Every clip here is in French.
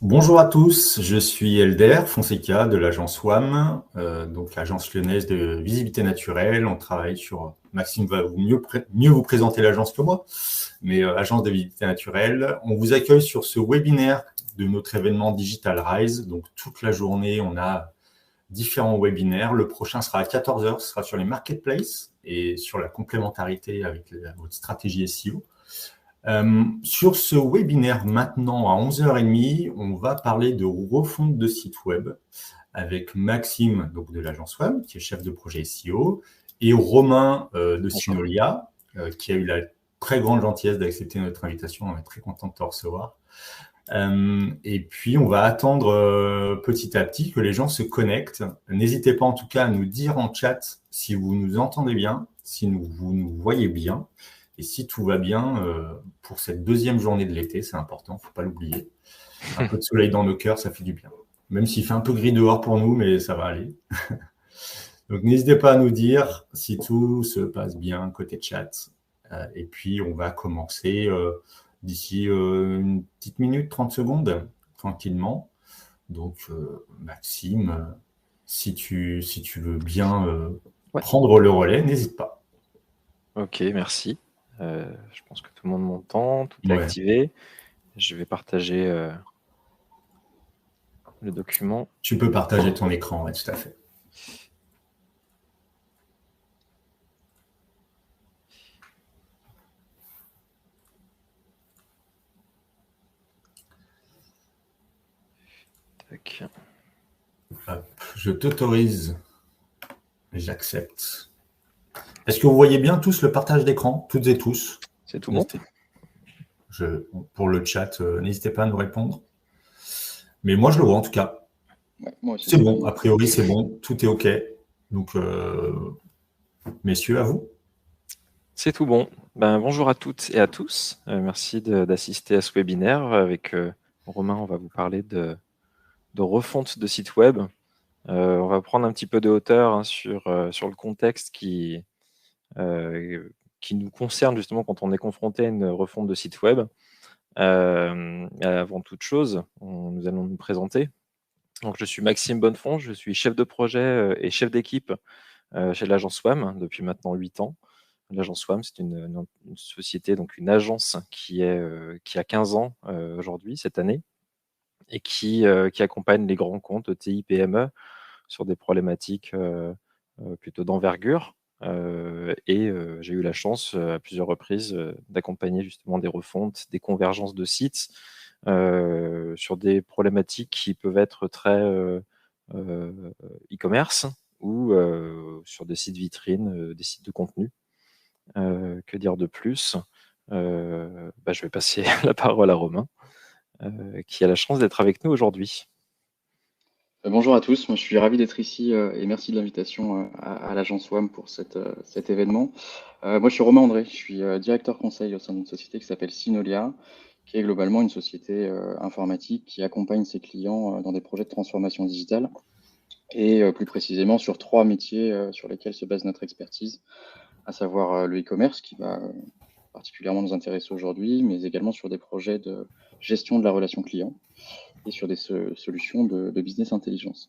Bonjour à tous, je suis Elder Fonseca de l'agence WAM, donc l'agence lyonnaise de visibilité naturelle. On travaille sur, Maxime va mieux vous présenter l'agence que moi, mais agence de visibilité naturelle. On vous accueille sur ce webinaire de notre événement Digital Rise. Donc toute la journée, on a différents webinaires. Le prochain sera à 14 heures, ce sera sur les marketplaces et sur la complémentarité avec votre stratégie SEO. Sur ce webinaire maintenant à 11h30, on va parler de refonte de site web avec Maxime donc de l'agence web, qui est chef de projet SEO, et Romain de Synolia, qui a eu la très grande gentillesse d'accepter notre invitation. On est très content de te recevoir. Et puis, on va attendre petit à petit que les gens se connectent. N'hésitez pas en tout cas à nous dire en chat si vous nous entendez bien, si vous nous voyez bien. Et si tout va bien, pour cette deuxième journée de l'été, c'est important, il ne faut pas l'oublier. Un peu de soleil dans nos cœurs, ça fait du bien. Même s'il fait un peu gris dehors pour nous, mais ça va aller. Donc n'hésitez pas à nous dire si tout se passe bien côté chat. Et puis on va commencer d'ici une petite minute, 30 secondes, tranquillement. Donc Maxime, si tu veux bien Ouais. prendre le relais, n'hésite pas. Ok, merci. Je pense que tout le monde m'entend, tout est Ouais. activé. Je vais partager le document. Tu peux partager ton écran, ouais, tout à fait. Tac. Hop, je t'autorise. J'accepte. Est-ce que vous voyez bien tous le partage d'écran, toutes et tous? C'est tout bon? Pour le chat, n'hésitez pas à nous répondre. Mais moi, je le vois en tout cas. Ouais, moi aussi. C'est bon, a priori, c'est bon, tout est OK. Donc, messieurs, à vous. C'est tout bon. Bonjour à toutes et à tous. Merci d'assister à ce webinaire. Avec Romain, on va vous parler de refonte de site web. On va prendre un petit peu de hauteur sur le contexte qui nous concerne justement quand on est confronté à une refonte de site web. Avant toute chose, nous allons nous présenter. Donc, je suis Maxime Bonnefond, je suis chef de projet et chef d'équipe chez l'agence WAM depuis maintenant 8 ans. L'agence WAM, c'est une société, donc une agence qui a 15 ans aujourd'hui, cette année, et qui accompagne les grands comptes TI, PME sur des problématiques plutôt d'envergure. J'ai eu la chance à plusieurs reprises d'accompagner justement des refontes, des convergences de sites sur des problématiques qui peuvent être très e-commerce ou sur des sites vitrines, des sites de contenu. Que dire de plus? Je vais passer la parole à Romain, qui a la chance d'être avec nous aujourd'hui. Bonjour à tous, moi je suis ravi d'être ici et merci de l'invitation à l'agence WAM pour cet événement. Moi je suis Romain André, je suis directeur conseil au sein d'une société qui s'appelle Synolia, qui est globalement une société informatique qui accompagne ses clients dans des projets de transformation digitale et plus précisément sur 3 métiers sur lesquels se base notre expertise, à savoir le e-commerce qui va particulièrement nous intéresser aujourd'hui, mais également sur des projets de gestion de la relation client et sur des solutions de business intelligence.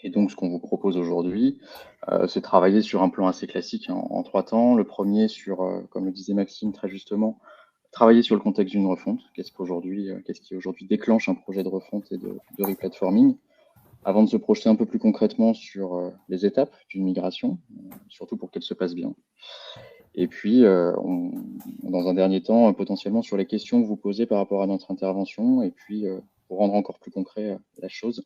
Et donc, ce qu'on vous propose aujourd'hui, c'est travailler sur un plan assez classique en 3 temps. Le premier sur, comme le disait Maxime très justement, travailler sur le contexte d'une refonte. Qu'est-ce qui aujourd'hui déclenche un projet de refonte et de replatforming, avant de se projeter un peu plus concrètement sur les étapes d'une migration, surtout pour qu'elle se passe bien. Et puis, dans un dernier temps, potentiellement sur les questions que vous posez par rapport à notre intervention. Et puis, pour rendre encore plus concret la chose,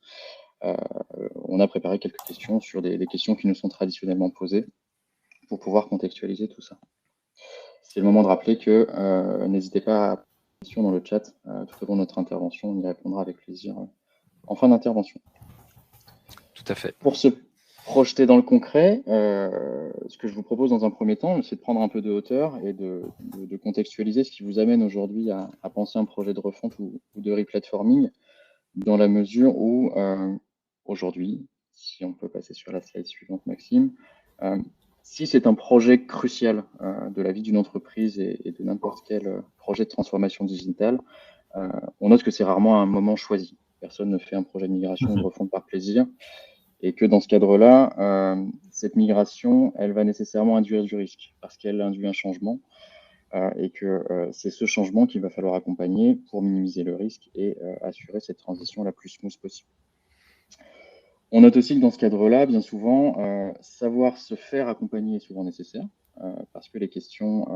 on a préparé quelques questions sur des questions qui nous sont traditionnellement posées pour pouvoir contextualiser tout ça. C'est le moment de rappeler que n'hésitez pas à poser des questions dans le chat tout au long de notre intervention. On y répondra avec plaisir en fin d'intervention. Tout à fait. Pour se projeter dans le concret, ce que je vous propose dans un premier temps, c'est de prendre un peu de hauteur et de contextualiser ce qui vous amène aujourd'hui à penser un projet de refonte ou de replatforming, dans la mesure où aujourd'hui, si on peut passer sur la slide suivante, Maxime, si c'est un projet crucial de la vie d'une entreprise et de n'importe quel projet de transformation digitale, on note que c'est rarement un moment choisi. Personne ne fait un projet de migration ou de refonte par plaisir, et que dans ce cadre-là, cette migration, elle va nécessairement induire du risque, parce qu'elle induit un changement, et que c'est ce changement qu'il va falloir accompagner pour minimiser le risque et assurer cette transition la plus smooth possible. On note aussi que dans ce cadre-là, bien souvent, savoir se faire accompagner est souvent nécessaire, parce que les questions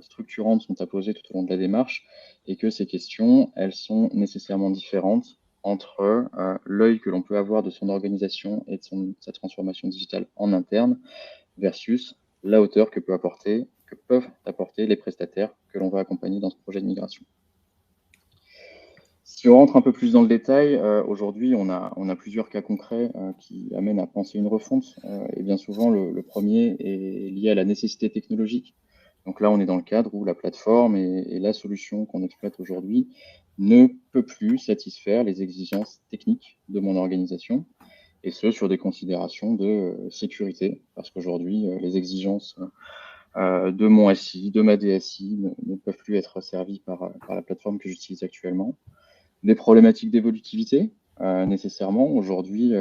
structurantes sont à poser tout au long de la démarche, et que ces questions, elles sont nécessairement différentes entre l'œil que l'on peut avoir de son organisation et de sa transformation digitale en interne, versus la hauteur que peuvent apporter les prestataires que l'on va accompagner dans ce projet de migration. Si on rentre un peu plus dans le détail, aujourd'hui, on a plusieurs cas concrets qui amènent à penser une refonte. Et bien souvent, le premier est lié à la nécessité technologique. Donc là, on est dans le cadre où la plateforme et la solution qu'on exploite aujourd'hui ne peut plus satisfaire les exigences techniques de mon organisation, et ce, sur des considérations de sécurité, parce qu'aujourd'hui, les exigences de mon SI, de ma DSI ne peuvent plus être servies par la plateforme que j'utilise actuellement. Des problématiques d'évolutivité, nécessairement. Aujourd'hui,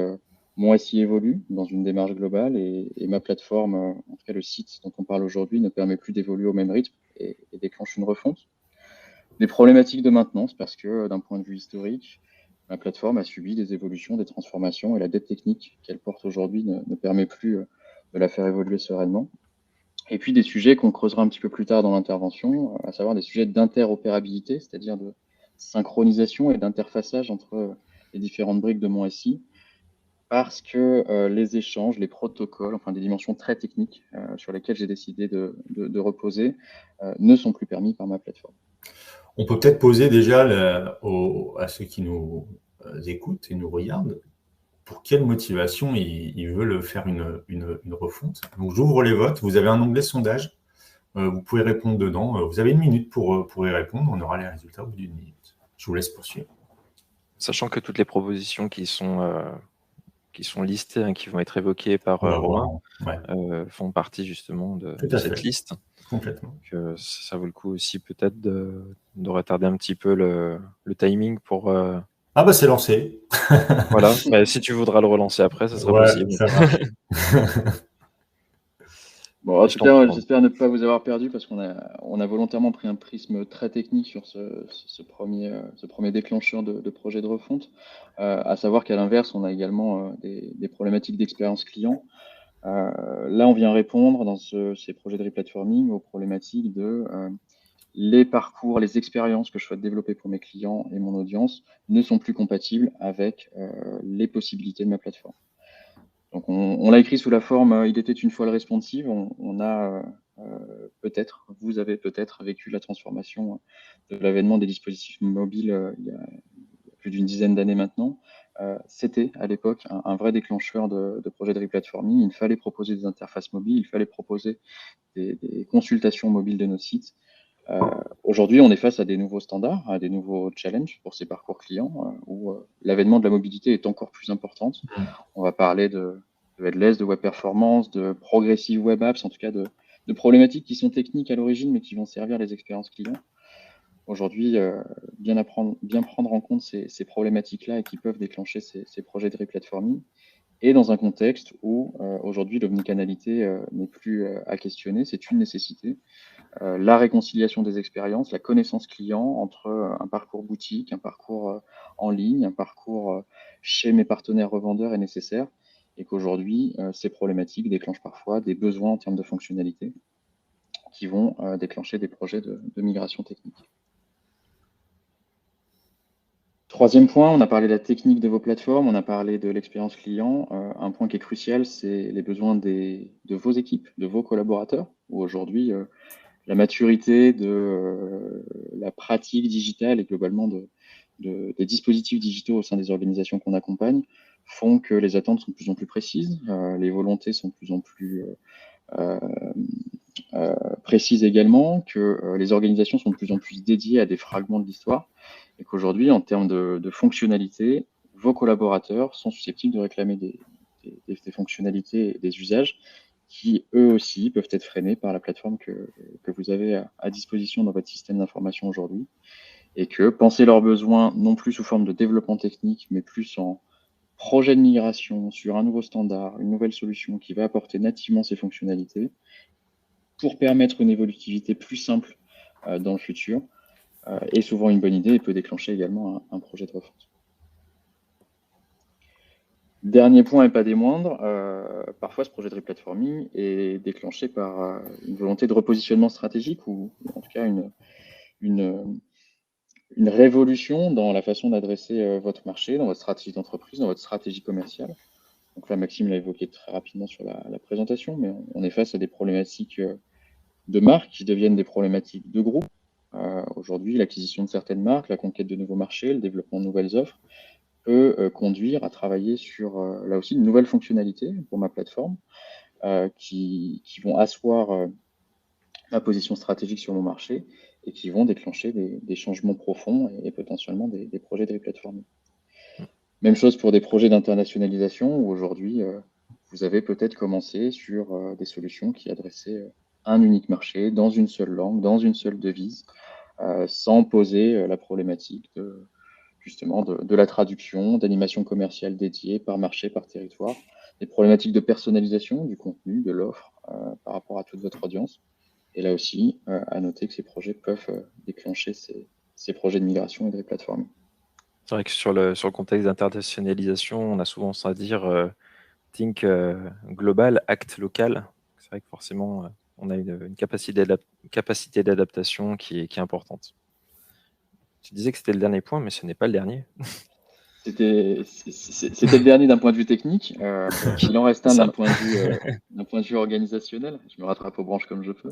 mon SI évolue dans une démarche globale, et ma plateforme, en tout cas le site dont on parle aujourd'hui, ne permet plus d'évoluer au même rythme et déclenche une refonte. Des problématiques de maintenance, parce que d'un point de vue historique, ma plateforme a subi des évolutions, des transformations, et la dette technique qu'elle porte aujourd'hui ne permet plus de la faire évoluer sereinement. Et puis des sujets qu'on creusera un petit peu plus tard dans l'intervention, à savoir des sujets d'interopérabilité, c'est-à-dire de synchronisation et d'interfaçage entre les différentes briques de mon SI, parce que les échanges, les protocoles, enfin des dimensions très techniques sur lesquelles j'ai décidé de reposer, ne sont plus permis par ma plateforme. On peut peut-être poser déjà à ceux qui nous écoutent et nous regardent, pour quelle motivation ils veulent faire une refonte. Donc j'ouvre les votes, vous avez un onglet sondage, vous pouvez répondre dedans, vous avez 1 minute pour y répondre, on aura les résultats au bout d'1 minute. Je vous laisse poursuivre. Sachant que toutes les propositions qui sont listées, hein, qui vont être évoquées par Romain, font partie justement de cette liste. Complètement. Donc, ça vaut le coup aussi peut-être de retarder un petit peu le timing pour... Ah bah c'est lancé. Voilà, bah, si tu voudras le relancer après, ça sera possible. Ça marche. Bon, en tout cas, j'espère ne pas vous avoir perdu, parce qu'on a volontairement pris un prisme très technique sur ce premier déclencheur de projet de refonte, à savoir qu'à l'inverse, on a également des problématiques d'expérience client. Là, on vient répondre dans ces projets de replatforming aux problématiques de les parcours, les expériences que je souhaite développer pour mes clients et mon audience ne sont plus compatibles avec les possibilités de ma plateforme. Donc, on l'a écrit sous la forme il était une fois le responsive. On a vous avez peut-être vécu la transformation de l'avènement des dispositifs mobiles il y a plus d'une dizaine d'années maintenant. C'était à l'époque un vrai déclencheur de projet de replatforming. Il fallait proposer des interfaces mobiles, il fallait proposer des consultations mobiles de nos sites. Aujourd'hui, on est face à des nouveaux standards, à des nouveaux challenges pour ces parcours clients, où l'avènement de la mobilité est encore plus importante. On va parler de headless, de web performance, de progressive web apps, en tout cas de problématiques qui sont techniques à l'origine, mais qui vont servir les expériences clients. Aujourd'hui, bien prendre en compte ces problématiques-là, et qui peuvent déclencher ces projets de replatforming. Et dans un contexte où aujourd'hui l'omnicanalité n'est plus à questionner, c'est une nécessité. La réconciliation des expériences, la connaissance client entre un parcours boutique, un parcours en ligne, un parcours chez mes partenaires revendeurs est nécessaire, et qu'aujourd'hui, ces problématiques déclenchent parfois des besoins en termes de fonctionnalité qui vont déclencher des projets de migration technique. Troisième point, on a parlé de la technique de vos plateformes, on a parlé de l'expérience client. Un point qui est crucial, c'est les besoins de vos équipes, de vos collaborateurs, où aujourd'hui, la maturité de la pratique digitale et globalement des dispositifs digitaux au sein des organisations qu'on accompagne font que les attentes sont de plus en plus précises, les volontés sont de plus en plus précises également, que les organisations sont de plus en plus dédiées à des fragments de l'histoire, et qu'aujourd'hui, en termes de fonctionnalité, vos collaborateurs sont susceptibles de réclamer des fonctionnalités et des usages qui, eux aussi, peuvent être freinés par la plateforme que vous avez à disposition dans votre système d'information aujourd'hui. et que penser leurs besoins non plus sous forme de développement technique, mais plus en projet de migration sur un nouveau standard, une nouvelle solution qui va apporter nativement ces fonctionnalités pour permettre une évolutivité plus simple dans le futur, est souvent une bonne idée et peut déclencher également un projet de refonte. Dernier point et pas des moindres, parfois ce projet de replatforming est déclenché par une volonté de repositionnement stratégique ou en tout cas une révolution dans la façon d'adresser votre marché, dans votre stratégie d'entreprise, dans votre stratégie commerciale. Donc là, Maxime l'a évoqué très rapidement sur la présentation, mais on est face à des problématiques de marques qui deviennent des problématiques de groupe. Aujourd'hui, l'acquisition de certaines marques, la conquête de nouveaux marchés, le développement de nouvelles offres peut conduire à travailler sur, là aussi, de nouvelles fonctionnalités pour ma plateforme qui vont asseoir ma position stratégique sur mon marché et qui vont déclencher des changements profonds et potentiellement des projets de replatforming. Même chose pour des projets d'internationalisation où aujourd'hui, vous avez peut-être commencé sur des solutions qui adressaient un unique marché, dans une seule langue, dans une seule devise, sans poser la problématique justement de la traduction, d'animation commerciale dédiée par marché, par territoire, des problématiques de personnalisation du contenu, de l'offre par rapport à toute votre audience. Et là aussi, à noter que ces projets peuvent déclencher ces projets de migration et de replatforming. C'est vrai que sur le contexte d'internationalisation, on a souvent ça à dire think global, act local. C'est vrai que forcément, on a une capacité d'adaptation qui est importante. Tu disais que c'était le dernier point, mais ce n'est pas le dernier. C'était le dernier d'un point de vue technique. Il en reste un d'un point de vue organisationnel. Je me rattrape aux branches comme je peux.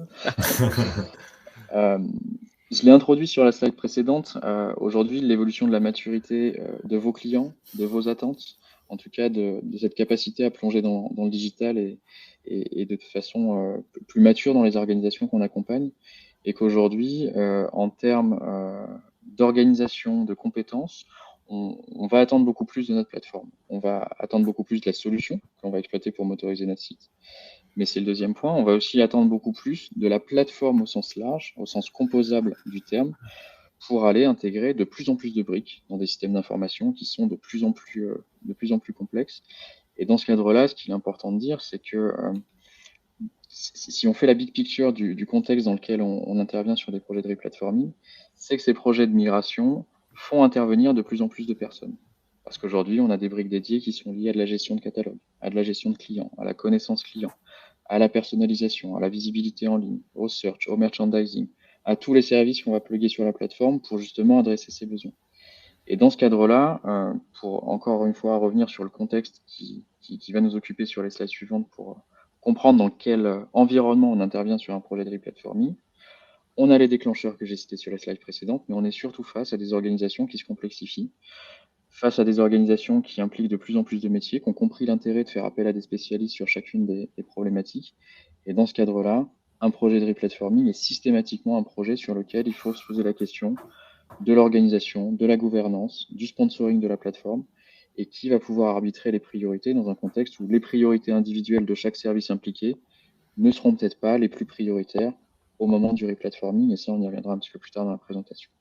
Je l'ai introduit sur la slide précédente. Aujourd'hui, l'évolution de la maturité de vos clients, de vos attentes, en tout cas de cette capacité à plonger dans le digital et de façon plus mature dans les organisations qu'on accompagne, et qu'aujourd'hui, en termes d'organisation, de compétences, on va attendre beaucoup plus de notre plateforme. On va attendre beaucoup plus de la solution qu'on va exploiter pour motoriser notre site. Mais c'est le deuxième point. On va aussi attendre beaucoup plus de la plateforme au sens large, au sens composable du terme, pour aller intégrer de plus en plus de briques dans des systèmes d'information qui sont de plus en plus complexes. Et dans ce cadre-là, ce qu'il est important de dire, c'est que si on fait la big picture du contexte dans lequel on intervient sur des projets de replatforming, c'est que ces projets de migration font intervenir de plus en plus de personnes. Parce qu'aujourd'hui, on a des briques dédiées qui sont liées à de la gestion de catalogue, à de la gestion de clients, à la connaissance client, à la personnalisation, à la visibilité en ligne, au search, au merchandising, à tous les services qu'on va plugger sur la plateforme pour justement adresser ces besoins. Et dans ce cadre-là, pour encore une fois revenir sur le contexte qui va nous occuper sur les slides suivantes pour comprendre dans quel environnement on intervient sur un projet de replatforming, on a les déclencheurs que j'ai cités sur la slide précédente, mais on est surtout face à des organisations qui se complexifient, face à des organisations qui impliquent de plus en plus de métiers, qui ont compris l'intérêt de faire appel à des spécialistes sur chacune des problématiques. Et dans ce cadre-là, un projet de replatforming est systématiquement un projet sur lequel il faut se poser la question de l'organisation, de la gouvernance, du sponsoring de la plateforme, et qui va pouvoir arbitrer les priorités dans un contexte où les priorités individuelles de chaque service impliqué ne seront peut-être pas les plus prioritaires au moment du replatforming, et ça, on y reviendra un petit peu plus tard dans la présentation.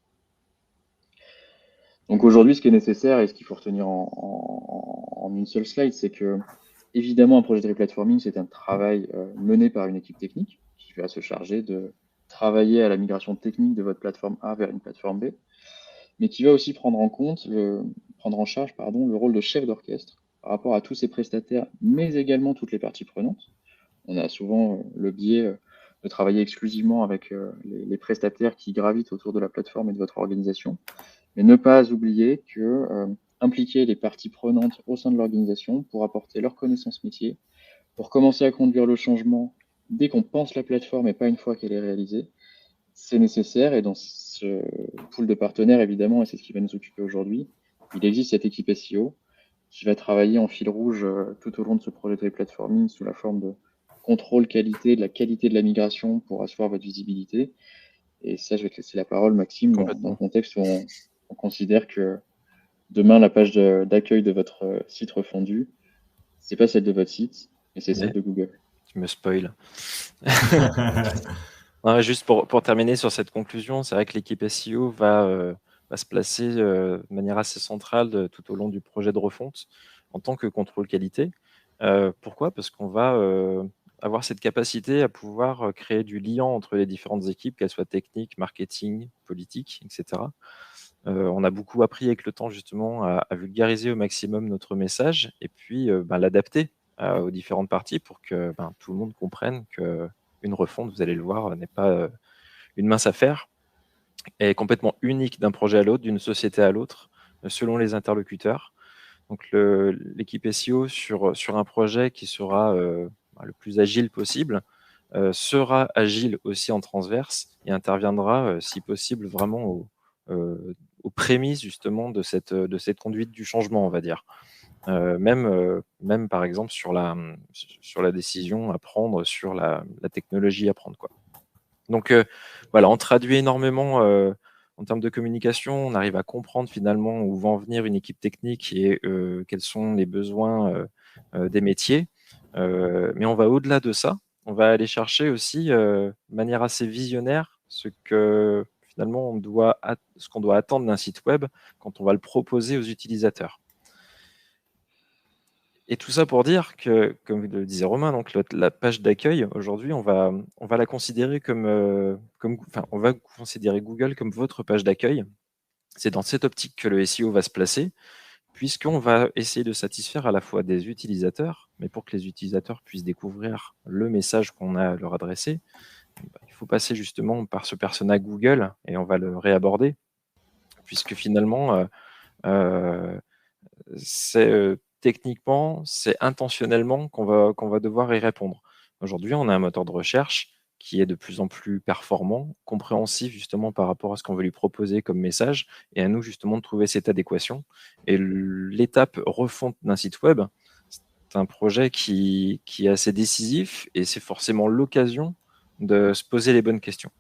Donc aujourd'hui, ce qui est nécessaire et ce qu'il faut retenir en une seule slide, c'est que, évidemment, un projet de replatforming, c'est un travail mené par une équipe technique qui va se charger de travailler à la migration technique de votre plateforme A vers une plateforme B, mais qui va aussi prendre en charge le rôle de chef d'orchestre par rapport à tous ces prestataires, mais également toutes les parties prenantes. On a souvent le biais de travailler exclusivement avec les prestataires qui gravitent autour de la plateforme et de votre organisation, mais ne pas oublier que impliquer les parties prenantes au sein de l'organisation pour apporter leur connaissance métier, pour commencer à conduire le changement dès qu'on pense la plateforme et pas une fois qu'elle est réalisée, c'est nécessaire. Et dans ce pool de partenaires, évidemment, et c'est ce qui va nous occuper aujourd'hui, il existe cette équipe SEO qui va travailler en fil rouge tout au long de ce projet de replatforming sous la forme de contrôle qualité, de la qualité de la migration pour asseoir votre visibilité. Et ça, je vais te laisser la parole, Maxime, dans le contexte où on considère que demain, la page d'accueil de votre site refondu, c'est pas celle de votre site, mais c'est celle de Google. Tu me spoil. Non, juste pour terminer sur cette conclusion, c'est vrai que l'équipe SEO va va se placer de manière assez centrale tout au long du projet de refonte en tant que contrôle qualité. Pourquoi? Parce qu'on va avoir cette capacité à pouvoir créer du lien entre les différentes équipes, qu'elles soient techniques, marketing, politique, etc. On a beaucoup appris avec le temps justement à vulgariser au maximum notre message et puis l'adapter aux différentes parties pour que tout le monde comprenne qu'une refonte, vous allez le voir, n'est pas une mince affaire, est complètement unique d'un projet à l'autre, d'une société à l'autre, selon les interlocuteurs. Donc l'équipe SEO sur un projet qui sera le plus agile possible, sera agile aussi en transverse et interviendra, si possible, vraiment aux prémices justement de cette conduite du changement, on va dire. Même par exemple sur la décision à prendre, sur la technologie à prendre, quoi. Donc voilà, on traduit énormément en termes de communication, on arrive à comprendre finalement où va en venir une équipe technique et quels sont les besoins des métiers. Mais on va au-delà de ça, on va aller chercher aussi de manière assez visionnaire ce qu'on doit attendre d'un site web quand on va le proposer aux utilisateurs. Et tout ça pour dire que, comme le disait Romain, donc la page d'accueil, aujourd'hui, on va la considérer on va considérer Google comme votre page d'accueil. C'est dans cette optique que le SEO va se placer, puisqu'on va essayer de satisfaire à la fois des utilisateurs, mais pour que les utilisateurs puissent découvrir le message qu'on a à leur adresser, il faut passer justement par ce persona Google, et on va le réaborder, puisque finalement, c'est techniquement, c'est intentionnellement qu'on va devoir y répondre. Aujourd'hui, on a un moteur de recherche qui est de plus en plus performant, compréhensif justement par rapport à ce qu'on veut lui proposer comme message, et à nous justement de trouver cette adéquation. Et l'étape refonte d'un site web, c'est un projet qui est assez décisif, et c'est forcément l'occasion de se poser les bonnes questions.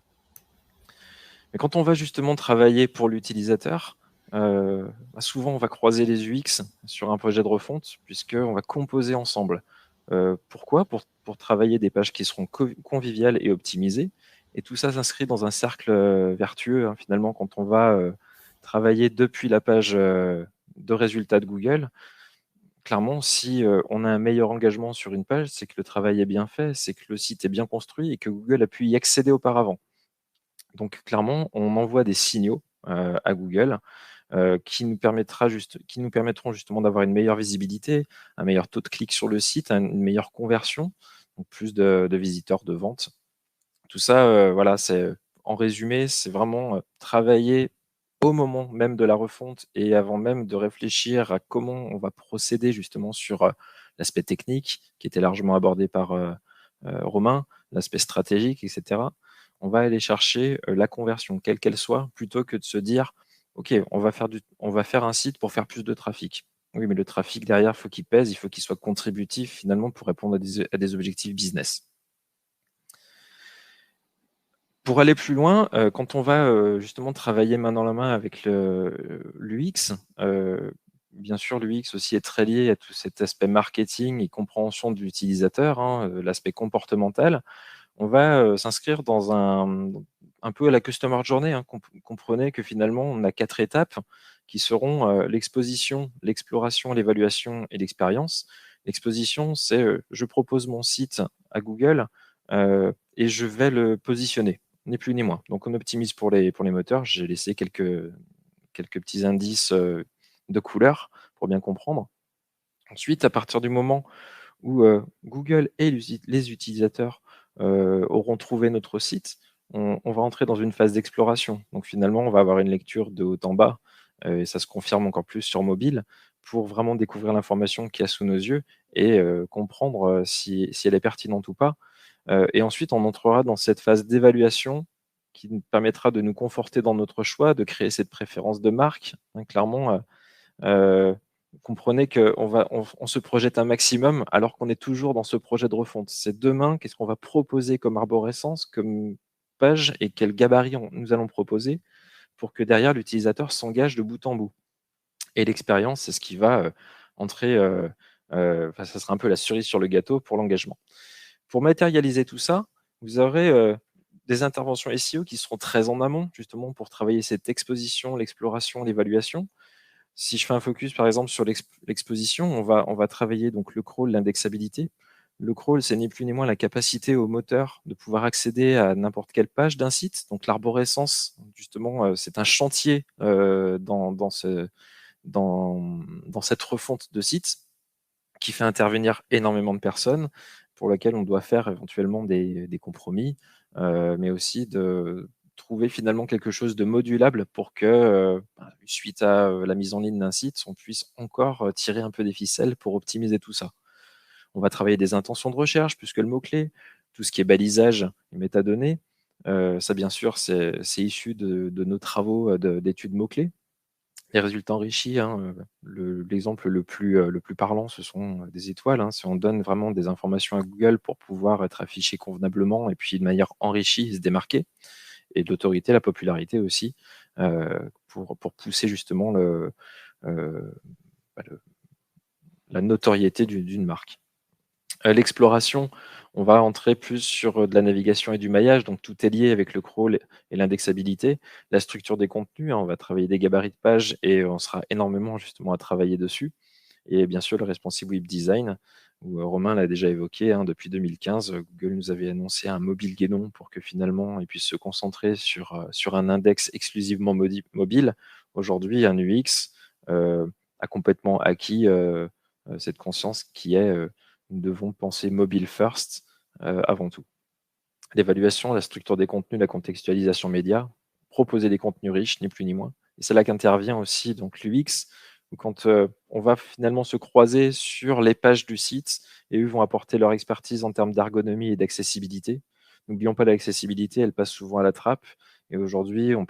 Mais quand on va justement travailler pour l'utilisateur, souvent on va croiser les UX sur un projet de refonte, puisqu'on va composer ensemble. Pourquoi? Pour travailler des pages qui seront conviviales et optimisées. Et tout ça s'inscrit dans un cercle vertueux, hein, finalement, quand on va travailler depuis la page de résultats de Google. Clairement, si on a un meilleur engagement sur une page, c'est que le travail est bien fait, c'est que le site est bien construit et que Google a pu y accéder auparavant. Donc clairement, on envoie des signaux à Google qui nous permettront justement d'avoir une meilleure visibilité, un meilleur taux de clic sur le site, une meilleure conversion, donc plus de visiteurs, de ventes. Tout ça, voilà, en résumé, c'est vraiment travailler au moment même de la refonte et avant même de réfléchir à comment on va procéder justement sur l'aspect technique qui était largement abordé par Romain, l'aspect stratégique, etc. On va aller chercher la conversion, quelle qu'elle soit, plutôt que de se dire OK, on va faire un site pour faire plus de trafic. Oui, mais le trafic derrière, il faut qu'il pèse, il faut qu'il soit contributif finalement pour répondre à des objectifs business. Pour aller plus loin, quand on va justement travailler main dans la main avec l'UX, bien sûr, l'UX aussi est très lié à tout cet aspect marketing et compréhension de l'utilisateur, hein, l'aspect comportemental. On va s'inscrire dans un peu à la customer journey, hein. Comprenez que finalement, on a 4 étapes qui seront l'exposition, l'exploration, l'évaluation et l'expérience. L'exposition, c'est je propose mon site à Google et je vais le positionner, ni plus ni moins. Donc on optimise pour les moteurs. J'ai laissé quelques petits indices de couleurs pour bien comprendre. Ensuite, à partir du moment où Google et les utilisateurs auront trouvé notre site, on va entrer dans une phase d'exploration. Donc finalement, on va avoir une lecture de haut en bas, et ça se confirme encore plus sur mobile, pour vraiment découvrir l'information qu'il y a sous nos yeux et comprendre si elle est pertinente ou pas. Et ensuite, on entrera dans cette phase d'évaluation qui nous permettra de nous conforter dans notre choix, de créer cette préférence de marque, hein, clairement. Comprenez qu'on se projette un maximum alors qu'on est toujours dans ce projet de refonte. C'est demain, qu'est-ce qu'on va proposer comme arborescence, comme page et quel gabarit nous allons proposer pour que derrière l'utilisateur s'engage de bout en bout. Et l'expérience, c'est ce qui va entrer, ça sera un peu la cerise sur le gâteau pour l'engagement. Pour matérialiser tout ça, vous aurez des interventions SEO qui seront très en amont, justement pour travailler cette exposition, l'exploration, l'évaluation. Si je fais un focus par exemple sur l'exposition, on va travailler donc le crawl, l'indexabilité. Le crawl, c'est ni plus ni moins la capacité au moteur de pouvoir accéder à n'importe quelle page d'un site. Donc l'arborescence, justement, c'est un chantier dans cette refonte de site qui fait intervenir énormément de personnes, pour laquelle on doit faire éventuellement des compromis, mais aussi de trouver finalement quelque chose de modulable pour que, suite à la mise en ligne d'un site, on puisse encore tirer un peu des ficelles pour optimiser tout ça. On va travailler des intentions de recherche plus que le mot-clé, tout ce qui est balisage et métadonnées. Ça, bien sûr, c'est issu de nos travaux d'études mots-clés. Les résultats enrichis, hein, l'exemple le plus parlant, ce sont des étoiles, hein. Si on donne vraiment des informations à Google pour pouvoir être affiché convenablement et puis de manière enrichie, se démarquer, et de l'autorité, la popularité aussi, pour pousser justement bah, la notoriété d'une marque. L'exploration, on va entrer plus sur de la navigation et du maillage, donc tout est lié avec le crawl et l'indexabilité. La structure des contenus, hein, on va travailler des gabarits de pages et on sera énormément justement à travailler dessus. Et bien sûr, le responsive web design, où Romain l'a déjà évoqué, hein, depuis 2015, Google nous avait annoncé un mobile guénon pour que finalement il puisse se concentrer sur un index exclusivement mobile. Aujourd'hui, un UX a complètement acquis cette conscience qui est nous devons penser mobile first avant tout. L'évaluation, la structure des contenus, la contextualisation média, proposer des contenus riches, ni plus ni moins. Et c'est là qu'intervient aussi donc l'UX, quand on va finalement se croiser sur les pages du site et eux vont apporter leur expertise en termes d'ergonomie et d'accessibilité. N'oublions pas l'accessibilité, elle passe souvent à la trappe. Et aujourd'hui, on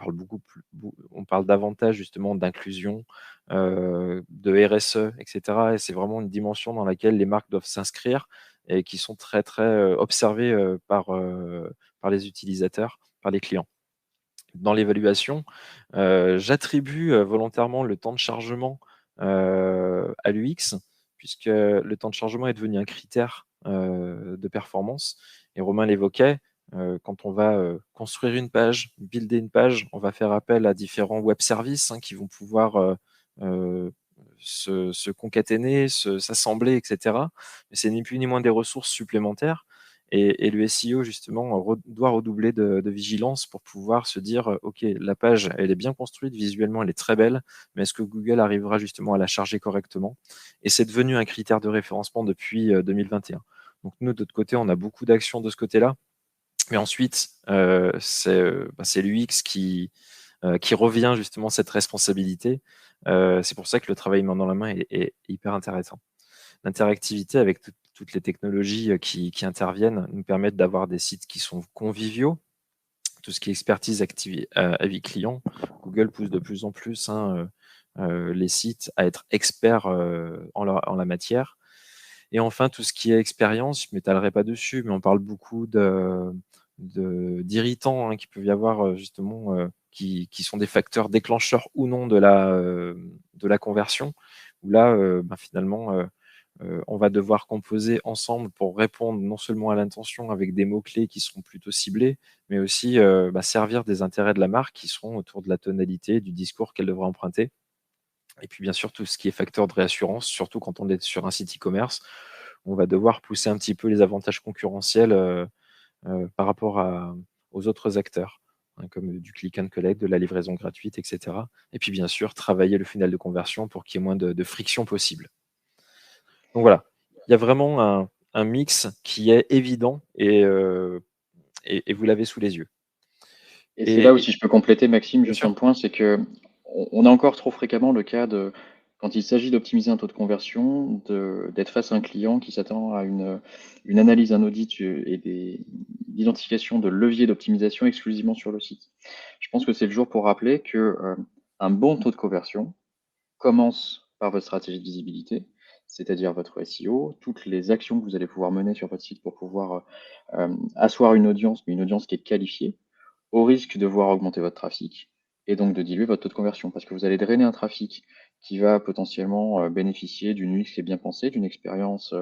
parle davantage justement d'inclusion, de RSE, etc. Et c'est vraiment une dimension dans laquelle les marques doivent s'inscrire et qui sont très très observées par les utilisateurs, par les clients. Dans l'évaluation, j'attribue volontairement le temps de chargement à l'UX, puisque le temps de chargement est devenu un critère de performance. Et Romain l'évoquait, quand on va construire une page, builder une page, on va faire appel à différents web services, hein, qui vont pouvoir se concaténer, s'assembler, etc. Mais c'est ni plus ni moins des ressources supplémentaires. Et le SEO, justement, doit redoubler de vigilance pour pouvoir se dire, OK, la page, elle est bien construite, visuellement, elle est très belle, mais est-ce que Google arrivera justement à la charger correctement? Et c'est devenu un critère de référencement depuis 2021. Donc nous, de notre côté, on a beaucoup d'actions de ce côté-là. Mais ensuite, c'est l'UX qui revient justement cette responsabilité. C'est pour ça que le travail main dans la main est hyper intéressant. L'interactivité avec toutes les technologies qui interviennent nous permettent d'avoir des sites qui sont conviviaux. Tout ce qui est expertise avis client, Google pousse de plus en plus, hein, les sites à être experts en la matière. Et enfin, tout ce qui est expérience, je ne m'étalerai pas dessus, mais on parle beaucoup d'irritants, hein, qui peuvent y avoir justement, qui sont des facteurs déclencheurs ou non de la conversion, où là, finalement, on va devoir composer ensemble pour répondre non seulement à l'intention avec des mots-clés qui seront plutôt ciblés, mais aussi servir des intérêts de la marque qui seront autour de la tonalité, du discours qu'elle devra emprunter. Et puis bien sûr, tout ce qui est facteur de réassurance, surtout quand on est sur un site e-commerce, on va devoir pousser un petit peu les avantages concurrentiels par rapport aux autres acteurs, hein, comme du click and collect, de la livraison gratuite, etc. Et puis bien sûr, travailler le funnel de conversion pour qu'il y ait moins de friction possible. Donc voilà, il y a vraiment un mix qui est évident et vous l'avez sous les yeux. Et c'est là où, si je peux compléter, Maxime, Bien juste sûr. un point, c'est que on a encore trop fréquemment le cas de, quand il s'agit d'optimiser un taux de conversion, d'être face à un client qui s'attend à une analyse, un audit et l'identification de leviers d'optimisation exclusivement sur le site. Je pense que c'est le jour pour rappeler que un bon taux de conversion commence par votre stratégie de visibilité, c'est-à-dire votre SEO, toutes les actions que vous allez pouvoir mener sur votre site pour pouvoir asseoir une audience, mais une audience qui est qualifiée, au risque de voir augmenter votre trafic et donc de diluer votre taux de conversion, parce que vous allez drainer un trafic qui va potentiellement bénéficier d'une UX qui est bien pensée, d'une expérience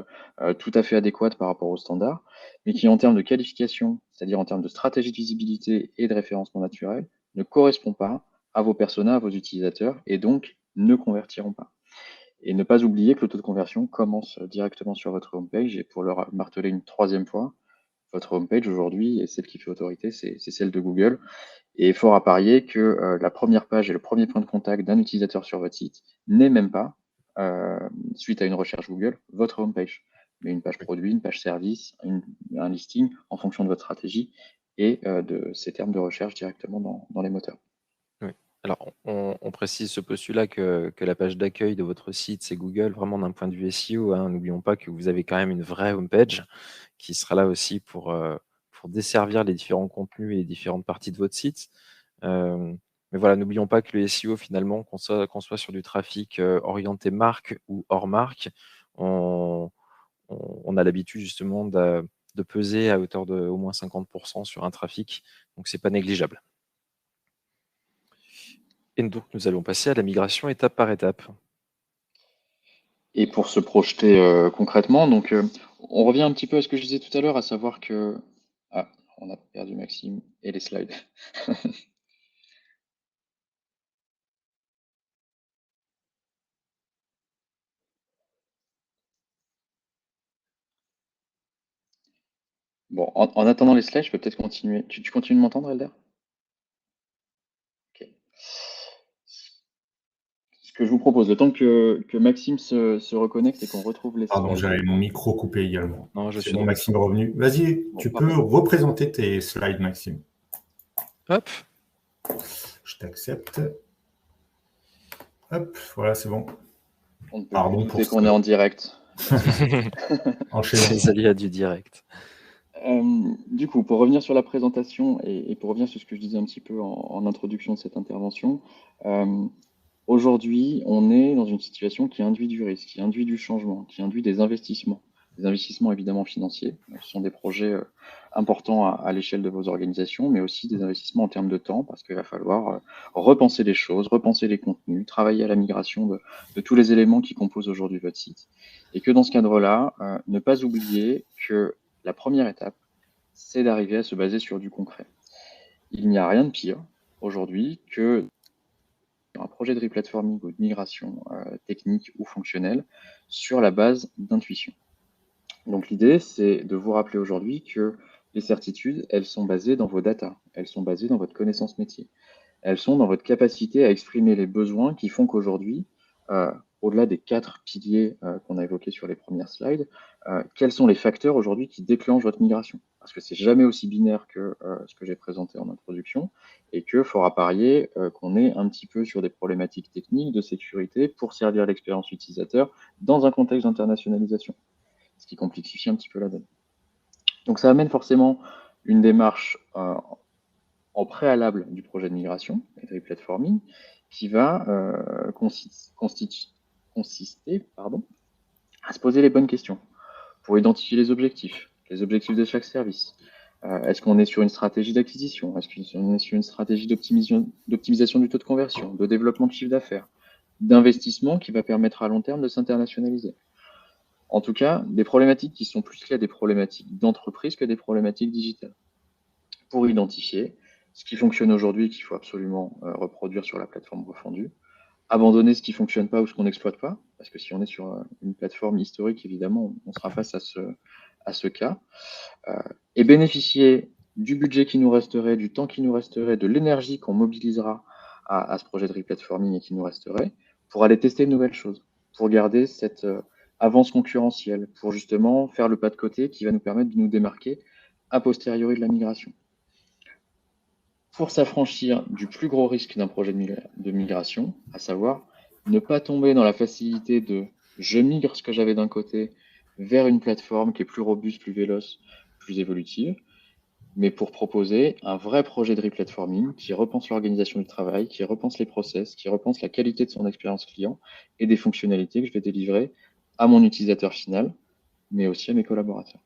tout à fait adéquate par rapport aux standards, mais qui en termes de qualification, c'est-à-dire en termes de stratégie de visibilité et de référencement naturel, ne correspond pas à vos personas, à vos utilisateurs, et donc ne convertiront pas. Et ne pas oublier que le taux de conversion commence directement sur votre homepage, et pour le marteler une troisième fois, votre homepage aujourd'hui, et celle qui fait autorité, c'est celle de Google. Et fort à parier que la première page et le premier point de contact d'un utilisateur sur votre site n'est même pas, suite à une recherche Google, votre homepage, mais une page produit, une page service, un listing en fonction de votre stratégie et de ces termes de recherche directement dans les moteurs. Oui. Alors, on précise ce postulat que la page d'accueil de votre site, c'est Google, vraiment d'un point de vue SEO, hein. N'oublions pas que vous avez quand même une vraie homepage qui sera là aussi pour desservir les différents contenus et les différentes parties de votre site. Mais voilà, n'oublions pas que le SEO, finalement, qu'on soit sur du trafic orienté marque ou hors marque, on a l'habitude justement de peser à hauteur de au moins 50% sur un trafic, donc c'est pas négligeable. Et donc, nous allons passer à la migration étape par étape. Et pour se projeter concrètement, donc on revient un petit peu à ce que je disais tout à l'heure, à savoir que... Ah, on a perdu Maxime et les slides. Bon, en attendant les slides, je peux peut-être continuer. Tu continues de m'entendre, Elder? Ok. Ce que je vous propose, le temps que Maxime se reconnecte et qu'on retrouve les Pardon, slides. j'avais mon micro coupé également. Non, je C'est suis bon, là. Maxime est revenu. Vas-y, Bon, tu parfait. peux représenter tes slides, Maxime. Hop, Je t'accepte. Hop, voilà, c'est bon. On ne peut Pardon plus pour douter qu'on est en direct. Enchaînons. les aléas du direct. Du coup, pour revenir sur la présentation et pour revenir sur ce que je disais un petit peu en introduction de cette intervention, aujourd'hui, on est dans une situation qui induit du risque, qui induit du changement, qui induit des investissements évidemment financiers. Ce sont des projets importants à l'échelle de vos organisations, mais aussi des investissements en termes de temps, parce qu'il va falloir repenser les choses, repenser les contenus, travailler à la migration de tous les éléments qui composent aujourd'hui votre site. Et que dans ce cadre-là, ne pas oublier que la première étape, c'est d'arriver à se baser sur du concret. Il n'y a rien de pire aujourd'hui que un projet de replatforming ou de migration technique ou fonctionnelle sur la base d'intuition. Donc l'idée, c'est de vous rappeler aujourd'hui que les certitudes, elles sont basées dans vos data, elles sont basées dans votre connaissance métier, elles sont dans votre capacité à exprimer les besoins qui font qu'aujourd'hui, au-delà des 4 piliers qu'on a évoqués sur les premières slides, quels sont les facteurs aujourd'hui qui déclenchent votre migration? Parce que c'est jamais aussi binaire que ce que j'ai présenté en introduction, et que fort parier qu'on est un petit peu sur des problématiques techniques de sécurité pour servir l'expérience utilisateur dans un contexte d'internationalisation, ce qui complexifie un petit peu la donne. Donc ça amène forcément une démarche en préalable du projet de migration et de replatforming qui va consister à se poser les bonnes questions pour identifier les objectifs de chaque service. Est-ce qu'on est sur une stratégie d'acquisition? Est-ce qu'on est sur une stratégie d'optimisation du taux de conversion, de développement de chiffre d'affaires, d'investissement qui va permettre à long terme de s'internationaliser? En tout cas, des problématiques qui sont plus liées à des problématiques d'entreprise que des problématiques digitales. Pour identifier ce qui fonctionne aujourd'hui et qu'il faut absolument reproduire sur la plateforme refondue, abandonner ce qui ne fonctionne pas ou ce qu'on n'exploite pas, parce que si on est sur une plateforme historique, évidemment, on sera face à ce cas, et bénéficier du budget qui nous resterait, du temps qui nous resterait, de l'énergie qu'on mobilisera à ce projet de replatforming et qui nous resterait, pour aller tester de nouvelles choses, pour garder cette avance concurrentielle, pour justement faire le pas de côté qui va nous permettre de nous démarquer a posteriori de la migration. Pour s'affranchir du plus gros risque d'un projet de migration, à savoir ne pas tomber dans la facilité de je migre ce que j'avais d'un côté vers une plateforme qui est plus robuste, plus véloce, plus évolutive, mais pour proposer un vrai projet de replatforming qui repense l'organisation du travail, qui repense les process, qui repense la qualité de son expérience client et des fonctionnalités que je vais délivrer à mon utilisateur final, mais aussi à mes collaborateurs.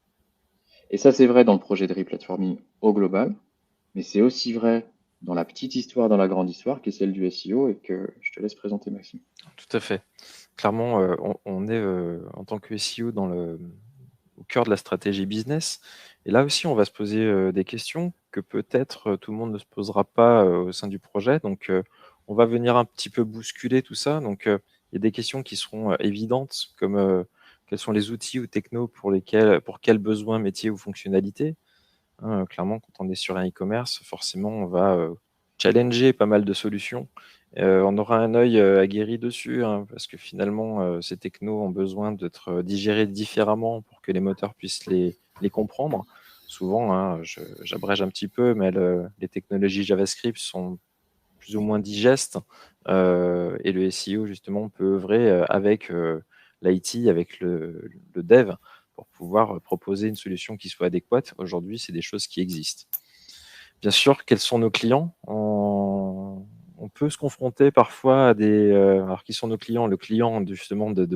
Et ça, c'est vrai dans le projet de replatforming au global, mais c'est aussi vrai dans la petite histoire, dans la grande histoire, qui est celle du SEO, et que je te laisse présenter, Maxime. Tout à fait. Clairement, on est en tant que SEO au cœur de la stratégie business. Et là aussi, on va se poser des questions que peut-être tout le monde ne se posera pas au sein du projet. Donc, on va venir un petit peu bousculer tout ça. Donc, il y a des questions qui seront évidentes, comme quels sont les outils ou technos pour quels besoins, métiers ou fonctionnalités. Hein, clairement, quand on est sur un e-commerce, forcément, on va challenger pas mal de solutions. On aura un œil aguerri dessus, hein, parce que finalement, ces technos ont besoin d'être digérés différemment pour que les moteurs puissent les comprendre. Souvent, hein, j'abrège un petit peu, mais les technologies JavaScript sont plus ou moins digestes, et le SEO, justement, peut œuvrer avec l'IT, avec le dev, pour pouvoir proposer une solution qui soit adéquate. Aujourd'hui, c'est des choses qui existent. Bien sûr, quels sont nos clients? On peut se confronter parfois à des... alors, qui sont nos clients? Le client, justement, de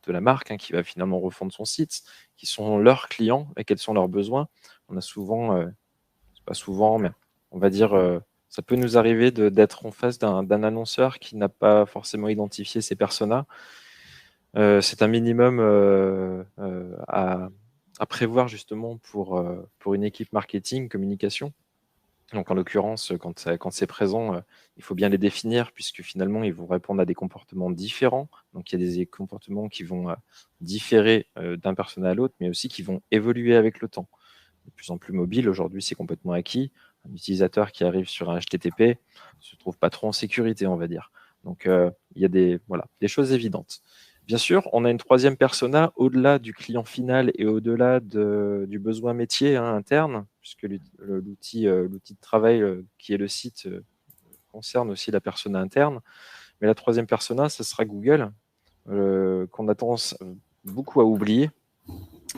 la marque, hein, qui va finalement refondre son site, qui sont leurs clients et quels sont leurs besoins. On a souvent, c'est pas souvent, mais on va dire, ça peut nous arriver d'être en face d'un annonceur qui n'a pas forcément identifié ses personas. C'est un minimum à prévoir justement pour une équipe marketing, communication. Donc en l'occurrence, quand c'est présent, il faut bien les définir puisque finalement, ils vont répondre à des comportements différents. Donc il y a des comportements qui vont différer d'un persona à l'autre, mais aussi qui vont évoluer avec le temps. De plus en plus mobile, aujourd'hui, c'est complètement acquis. Un utilisateur qui arrive sur un HTTP ne se trouve pas trop en sécurité, on va dire. Donc il y a des choses évidentes. Bien sûr, on a une troisième persona au-delà du client final et au-delà du besoin métier, hein, interne, puisque l'outil de travail qui est le site concerne aussi la persona interne. Mais la troisième persona, ce sera Google, qu'on a tendance beaucoup à oublier.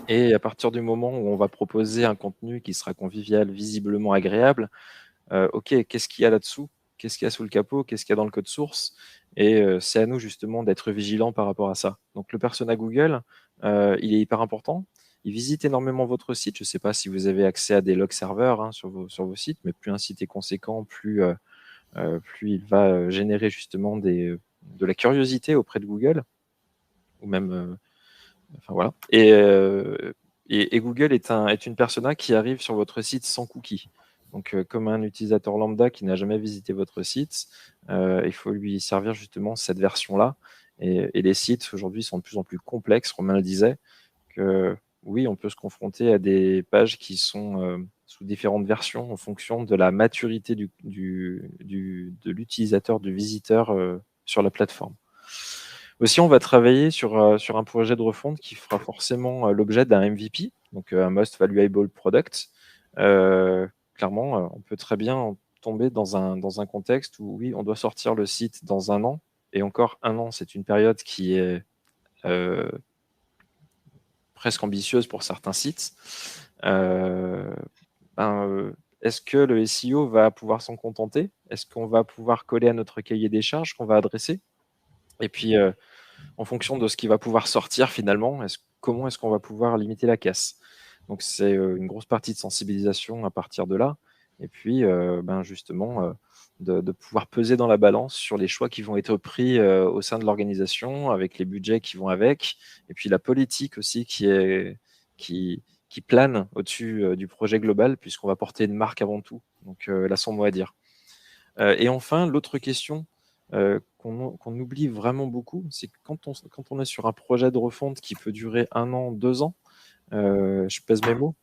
Et à partir du moment où on va proposer un contenu qui sera convivial, visiblement agréable, OK, qu'est-ce qu'il y a là-dessous? Qu'est-ce qu'il y a sous le capot? Qu'est-ce qu'il y a dans le code source? Et c'est à nous justement d'être vigilants par rapport à ça. Donc le persona Google, il est hyper important. Il visite énormément votre site. Je ne sais pas si vous avez accès à des log serveurs, hein, sur vos sites, mais plus un site est conséquent, plus il va générer justement de la curiosité auprès de Google, ou même, enfin voilà. Et Google est une persona qui arrive sur votre site sans cookies. Donc, comme un utilisateur lambda qui n'a jamais visité votre site, il faut lui servir justement cette version-là. Et les sites aujourd'hui sont de plus en plus complexes. Romain le disait, que oui, on peut se confronter à des pages qui sont sous différentes versions en fonction de la maturité de l'utilisateur, du visiteur sur la plateforme. Aussi, on va travailler sur un projet de refonte qui fera forcément l'objet d'un MVP, donc un Most Valuable Product. Clairement, on peut très bien tomber dans un contexte où, oui, on doit sortir le site dans 1 an, et encore 1 an, c'est une période qui est presque ambitieuse pour certains sites. Est-ce que le SEO va pouvoir s'en contenter? Est-ce qu'on va pouvoir coller à notre cahier des charges qu'on va adresser? Et puis, en fonction de ce qui va pouvoir sortir finalement, comment est-ce qu'on va pouvoir limiter la casse? Donc c'est une grosse partie de sensibilisation à partir de là. Et puis, justement, de pouvoir peser dans la balance sur les choix qui vont être pris au sein de l'organisation, avec les budgets qui vont avec, et puis la politique aussi qui plane au-dessus du projet global, puisqu'on va porter une marque avant tout. Donc là, sans mot à dire. Et enfin, l'autre question qu'on oublie vraiment beaucoup, c'est que quand on est sur un projet de refonte qui peut durer 1 an, 2 ans, je pèse mes mots,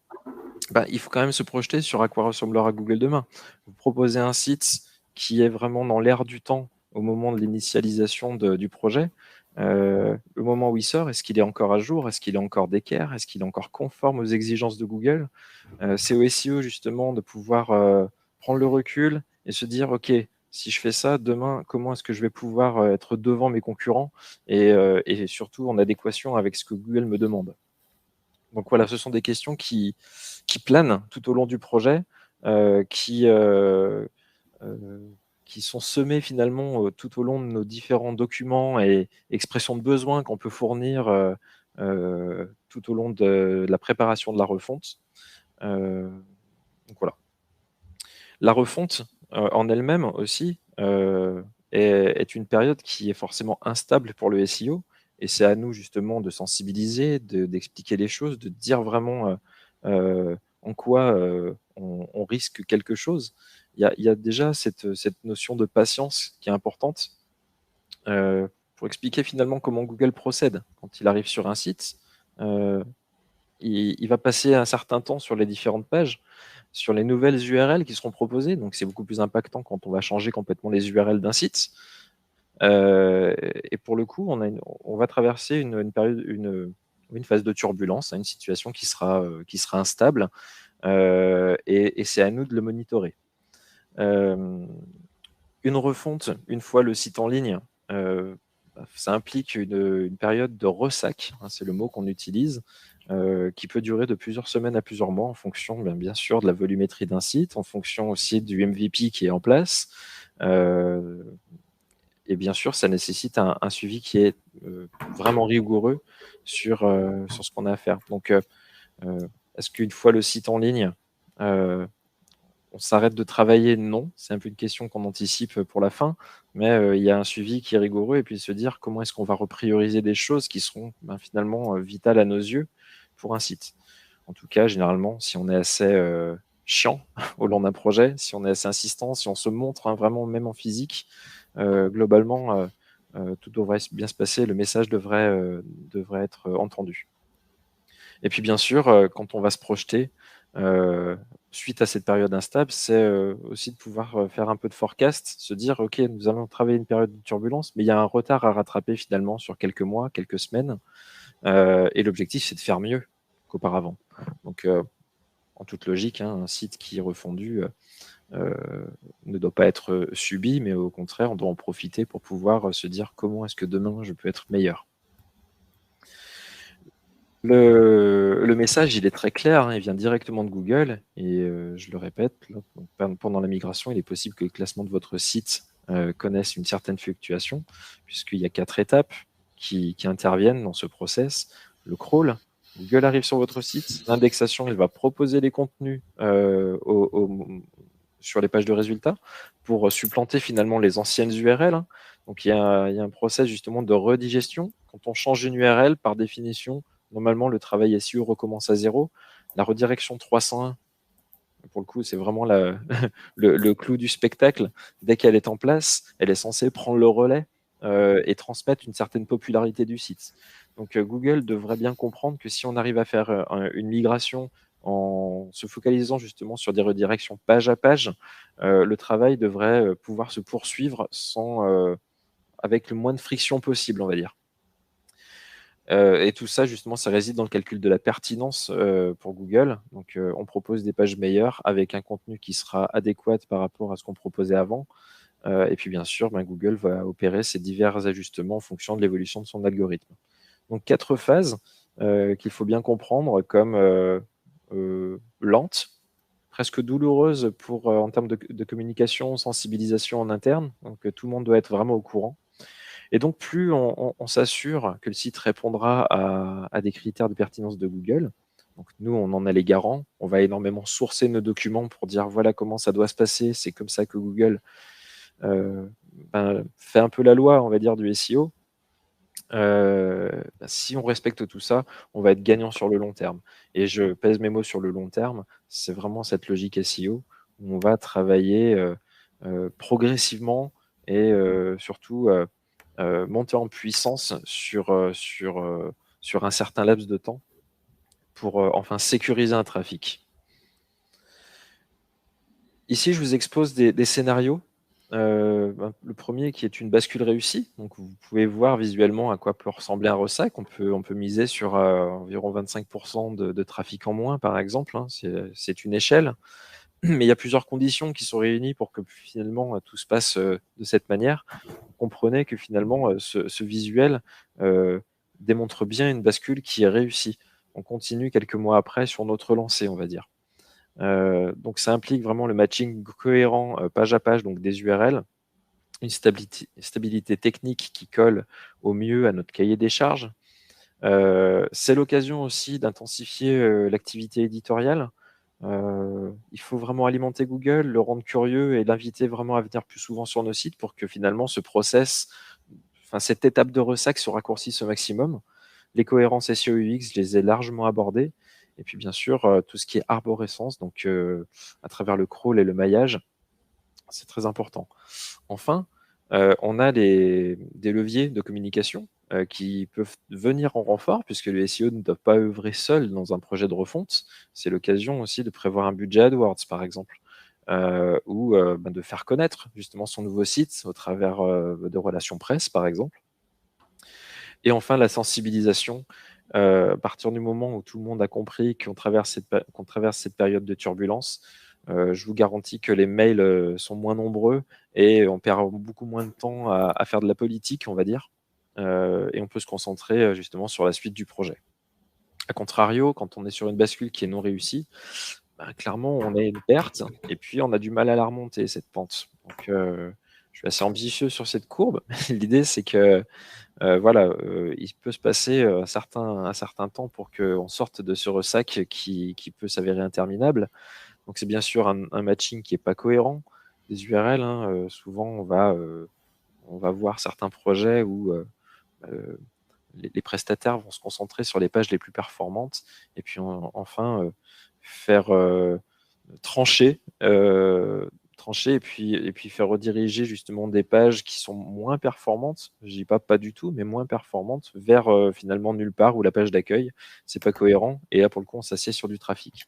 il faut quand même se projeter sur à quoi ressemblera Google demain. Vous proposez un site qui est vraiment dans l'air du temps au moment de l'initialisation du projet. Le moment où il sort, est-ce qu'il est encore à jour? Est-ce qu'il est encore d'équerre? Est-ce qu'il est encore conforme aux exigences de Google? C'est au SEO justement de pouvoir prendre le recul et se dire, OK, si je fais ça, demain, comment est-ce que je vais pouvoir être devant mes concurrents et surtout en adéquation avec ce que Google me demande. Donc voilà, ce sont des questions qui planent tout au long du projet, qui sont semées finalement tout au long de nos différents documents et expressions de besoins qu'on peut fournir tout au long de la préparation de la refonte. Donc voilà. La refonte en elle-même aussi est une période qui est forcément instable pour le SEO, et c'est à nous justement de sensibiliser, d'expliquer les choses, de dire vraiment en quoi on risque quelque chose. Il y a déjà cette notion de patience qui est importante pour expliquer finalement comment Google procède. Quand il arrive sur un site, il va passer un certain temps sur les différentes pages, sur les nouvelles URL qui seront proposées. Donc, c'est beaucoup plus impactant quand on va changer complètement les URL d'un site. Et pour le coup, on va traverser une période, une phase de turbulence, une situation qui sera instable, et c'est à nous de le monitorer. Une refonte, une fois le site en ligne, ça implique une période de ressac, c'est le mot qu'on utilise, qui peut durer de plusieurs semaines à plusieurs mois en fonction, bien sûr, de la volumétrie d'un site, en fonction aussi du MVP qui est en place. Et bien sûr, ça nécessite un suivi qui est vraiment rigoureux sur ce qu'on a à faire. Donc, est-ce qu'une fois le site en ligne, on s'arrête de travailler? Non, c'est un peu une question qu'on anticipe pour la fin, mais il y a un suivi qui est rigoureux, et puis se dire comment est-ce qu'on va reprioriser des choses qui seront finalement vitales à nos yeux pour un site. En tout cas, généralement, si on est assez chiant au long d'un projet, si on est assez insistant, si on se montre vraiment même en physique, globalement, tout devrait bien se passer, le message devrait être entendu. Et puis bien sûr, quand on va se projeter, suite à cette période instable, c'est aussi de pouvoir faire un peu de forecast, se dire: «OK, nous allons travailler une période de turbulence, mais il y a un retard à rattraper finalement sur quelques mois, quelques semaines, et l'objectif, c'est de faire mieux qu'auparavant». Donc en toute logique, un site qui est refondu ne doit pas être subi, mais au contraire, on doit en profiter pour pouvoir se dire: «Comment est-ce que demain je peux être meilleur?» Le message, il est très clair, il vient directement de Google, et je le répète, là, pendant la migration, il est possible que le classement de votre site connaisse une certaine fluctuation, puisqu'il y a 4 étapes qui interviennent dans ce process. Le crawl, Google arrive sur votre site, l'indexation, il va proposer les contenus sur les pages de résultats pour supplanter finalement les anciennes URL. Donc il y a un process justement de redigestion. Quand on change une URL, par définition, normalement, le travail SEO recommence à zéro. La redirection 301, pour le coup, c'est vraiment le clou du spectacle. Dès qu'elle est en place, elle est censée prendre le relais et transmettre une certaine popularité du site. Donc Google devrait bien comprendre que si on arrive à faire une migration en se focalisant justement sur des redirections page à page, le travail devrait pouvoir se poursuivre avec le moins de friction possible, on va dire. Et tout ça, justement, ça réside dans le calcul de la pertinence pour Google. Donc, on propose des pages meilleures avec un contenu qui sera adéquat par rapport à ce qu'on proposait avant. Et puis, bien sûr, Google va opérer ces divers ajustements en fonction de l'évolution de son algorithme. Donc, 4 phases qu'il faut bien comprendre comme lentes, presque douloureuses en termes de communication, sensibilisation en interne. Donc, tout le monde doit être vraiment au courant. Et donc, plus on s'assure que le site répondra à des critères de pertinence de Google, donc nous, on en est les garants, on va énormément sourcer nos documents pour dire voilà comment ça doit se passer, c'est comme ça que Google fait un peu la loi, on va dire, du SEO. Si on respecte tout ça, on va être gagnant sur le long terme. Et je pèse mes mots sur le long terme, c'est vraiment cette logique SEO où on va travailler progressivement et surtout monter en puissance sur un certain laps de temps pour enfin sécuriser un trafic. Ici, je vous expose des scénarios. Le premier qui est une bascule réussie. Donc, vous pouvez voir visuellement à quoi peut ressembler un ressac. On peut miser sur environ 25% de trafic en moins, par exemple. C'est une échelle. Mais il y a plusieurs conditions qui sont réunies pour que finalement tout se passe de cette manière. Vous comprenez que finalement ce visuel démontre bien une bascule qui est réussie. On continue quelques mois après sur notre lancée, on va dire. Donc ça implique vraiment le matching cohérent page à page, donc des URL, une stabilité technique qui colle au mieux à notre cahier des charges. C'est l'occasion aussi d'intensifier l'activité éditoriale. Il faut vraiment alimenter Google, le rendre curieux et l'inviter vraiment à venir plus souvent sur nos sites pour que finalement ce process, cette étape de ressac se raccourcisse au maximum. Les cohérences SEO UX, je les ai largement abordées. Et puis bien sûr, tout ce qui est arborescence, donc à travers le crawl et le maillage, c'est très important. Enfin, on a des leviers de communication qui peuvent venir en renfort, puisque le SEO ne doit pas œuvrer seul dans un projet de refonte. C'est l'occasion aussi de prévoir un budget AdWords, par exemple, ou de faire connaître justement son nouveau site au travers de relations presse, par exemple. Et enfin, la sensibilisation. À partir du moment où tout le monde a compris qu'on traverse cette période de turbulence, je vous garantis que les mails sont moins nombreux et on perd beaucoup moins de temps à faire de la politique, on va dire, et on peut se concentrer justement sur la suite du projet. A contrario, quand on est sur une bascule qui est non réussie, clairement, on a une perte et puis on a du mal à la remonter, cette pente. Donc, je suis assez ambitieux sur cette courbe. L'idée, c'est que il peut se passer un certain temps pour qu'on sorte de ce ressac qui peut s'avérer interminable. Donc c'est bien sûr un matching qui n'est pas cohérent des URL. Souvent, on va voir certains projets où les prestataires vont se concentrer sur les pages les plus performantes et puis enfin faire trancher, et puis faire rediriger justement des pages qui sont moins performantes, je dis pas du tout, mais moins performantes, vers finalement nulle part, où la page d'accueil, c'est pas cohérent, et là pour le coup on s'assied sur du trafic.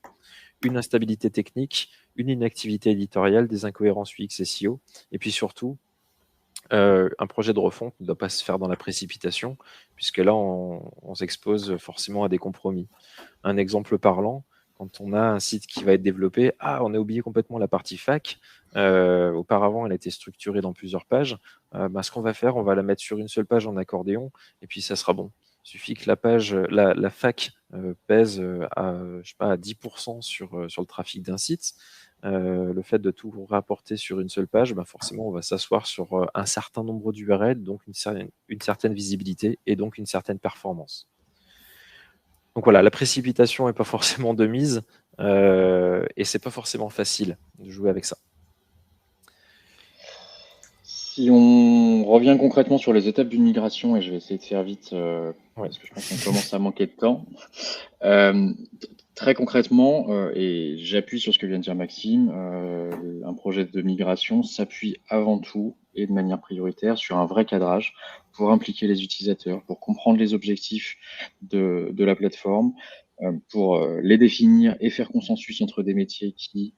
Une instabilité technique, une inactivité éditoriale, des incohérences UX et SEO, et puis surtout, un projet de refonte ne doit pas se faire dans la précipitation, puisque là on s'expose forcément à des compromis. Un exemple parlant, quand on a un site qui va être développé, on a oublié complètement la partie fac. Auparavant, elle a été structurée dans plusieurs pages. Ce qu'on va faire, on va la mettre sur une seule page en accordéon, et puis ça sera bon. Il suffit que la fac pèse à 10% sur le trafic d'un site. Le fait de tout rapporter sur une seule page, forcément, on va s'asseoir sur un certain nombre d'URL, donc une certaine visibilité et donc une certaine performance. Donc voilà, la précipitation n'est pas forcément de mise et c'est pas forcément facile de jouer avec ça. Si on revient concrètement sur les étapes d'une migration, et je vais essayer de faire vite parce que je pense qu'on commence à manquer de temps. Très concrètement, et j'appuie sur ce que vient de dire Maxime, un projet de migration s'appuie avant tout et de manière prioritaire sur un vrai cadrage pour impliquer les utilisateurs, pour comprendre les objectifs de la plateforme, pour les définir et faire consensus entre des métiers qui,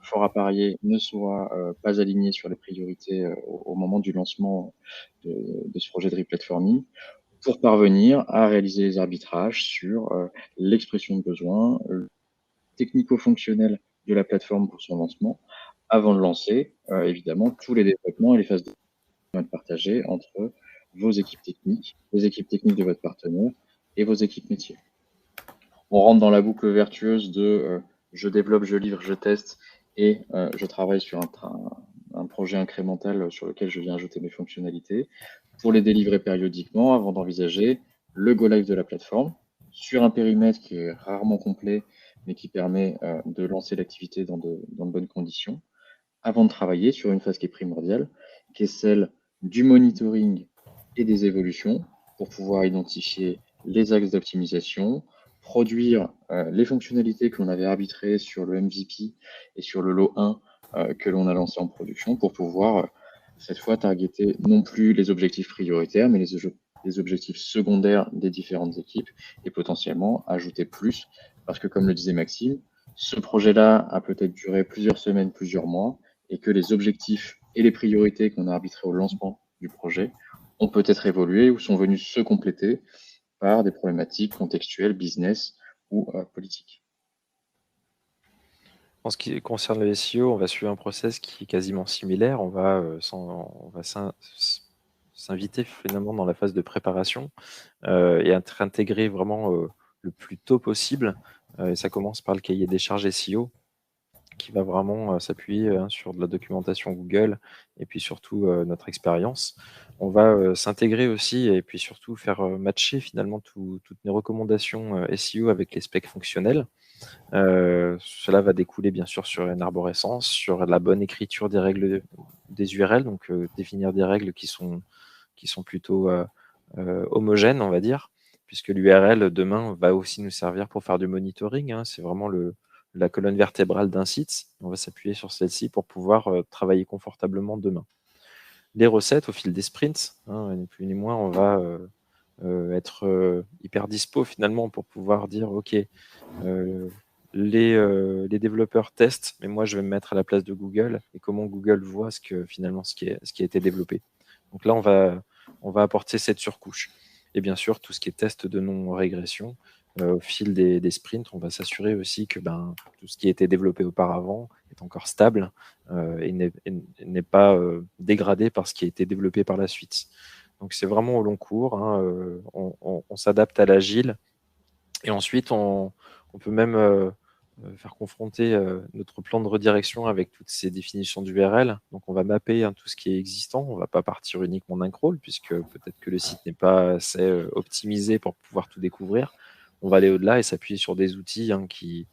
fort à parier, ne soient pas alignés sur les priorités au moment du lancement de ce projet de replatforming, pour parvenir à réaliser les arbitrages sur l'expression de besoins, technico-fonctionnel de la plateforme pour son lancement, avant de lancer, évidemment, tous les développements et les phases de partagées entre vos équipes techniques, les équipes techniques de votre partenaire et vos équipes métiers. On rentre dans la boucle vertueuse de je développe, je livre, je teste et je travaille sur un projet incrémental sur lequel je viens ajouter mes fonctionnalités pour les délivrer périodiquement avant d'envisager le go live de la plateforme sur un périmètre qui est rarement complet mais qui permet de lancer l'activité dans de bonnes conditions avant de travailler sur une phase qui est primordiale, qui est celle du monitoring et des évolutions pour pouvoir identifier les axes d'optimisation, produire les fonctionnalités que l'on avait arbitrées sur le MVP et sur le lot 1 que l'on a lancé en production pour pouvoir cette fois targeter non plus les objectifs prioritaires, mais les objectifs secondaires des différentes équipes et potentiellement ajouter plus, parce que comme le disait Maxime, ce projet-là a peut-être duré plusieurs semaines, plusieurs mois, et que les objectifs et les priorités qu'on a arbitrées au lancement du projet ont peut-être évolué ou sont venus se compléter par des problématiques contextuelles, business ou politiques. En ce qui concerne le SEO, on va suivre un process qui est quasiment similaire. On va s'inviter finalement dans la phase de préparation et être intégré vraiment le plus tôt possible. Et ça commence par le cahier des charges SEO qui va vraiment s'appuyer sur de la documentation Google et puis surtout notre expérience. On va s'intégrer aussi et puis surtout faire matcher finalement toutes nos recommandations SEO avec les specs fonctionnels. Cela va découler bien sûr sur une arborescence, sur la bonne écriture des règles des URL, donc définir des règles qui sont plutôt homogènes, on va dire, puisque l'URL demain va aussi nous servir pour faire du monitoring, hein. C'est vraiment la colonne vertébrale d'un site. On va s'appuyer sur celle-ci pour pouvoir travailler confortablement demain. Les recettes au fil des sprints, hein, ni plus ni moins, on va être hyper dispo finalement pour pouvoir dire ok, les développeurs testent, mais moi je vais me mettre à la place de Google et comment Google voit ce qui a été développé. Donc là on va apporter cette surcouche. Et bien sûr tout ce qui est test de non-régression, au fil des sprints, on va s'assurer aussi que tout ce qui a été développé auparavant est encore stable et n'est pas dégradé par ce qui a été développé par la suite. Donc c'est vraiment au long cours, hein, on s'adapte à l'agile et ensuite on peut même faire confronter notre plan de redirection avec toutes ces définitions d'URL. Donc on va mapper tout ce qui est existant, on ne va pas partir uniquement d'un crawl puisque peut-être que le site n'est pas assez optimisé pour pouvoir tout découvrir. On va aller au-delà et s'appuyer sur des outils qui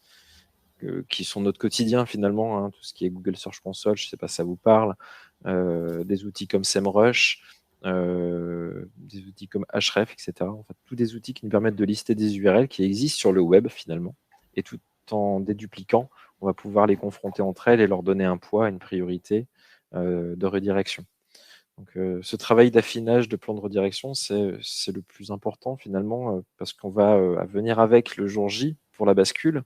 sont notre quotidien finalement, hein, tout ce qui est Google Search Console, je ne sais pas si ça vous parle, des outils comme SEMrush, des outils comme Href, etc. En fait, tous des outils qui nous permettent de lister des URL qui existent sur le web finalement, et tout en dédupliquant, on va pouvoir les confronter entre elles et leur donner un poids, une priorité de redirection. Donc, ce travail d'affinage de plan de redirection, c'est le plus important finalement, parce qu'on va venir avec le jour J pour la bascule.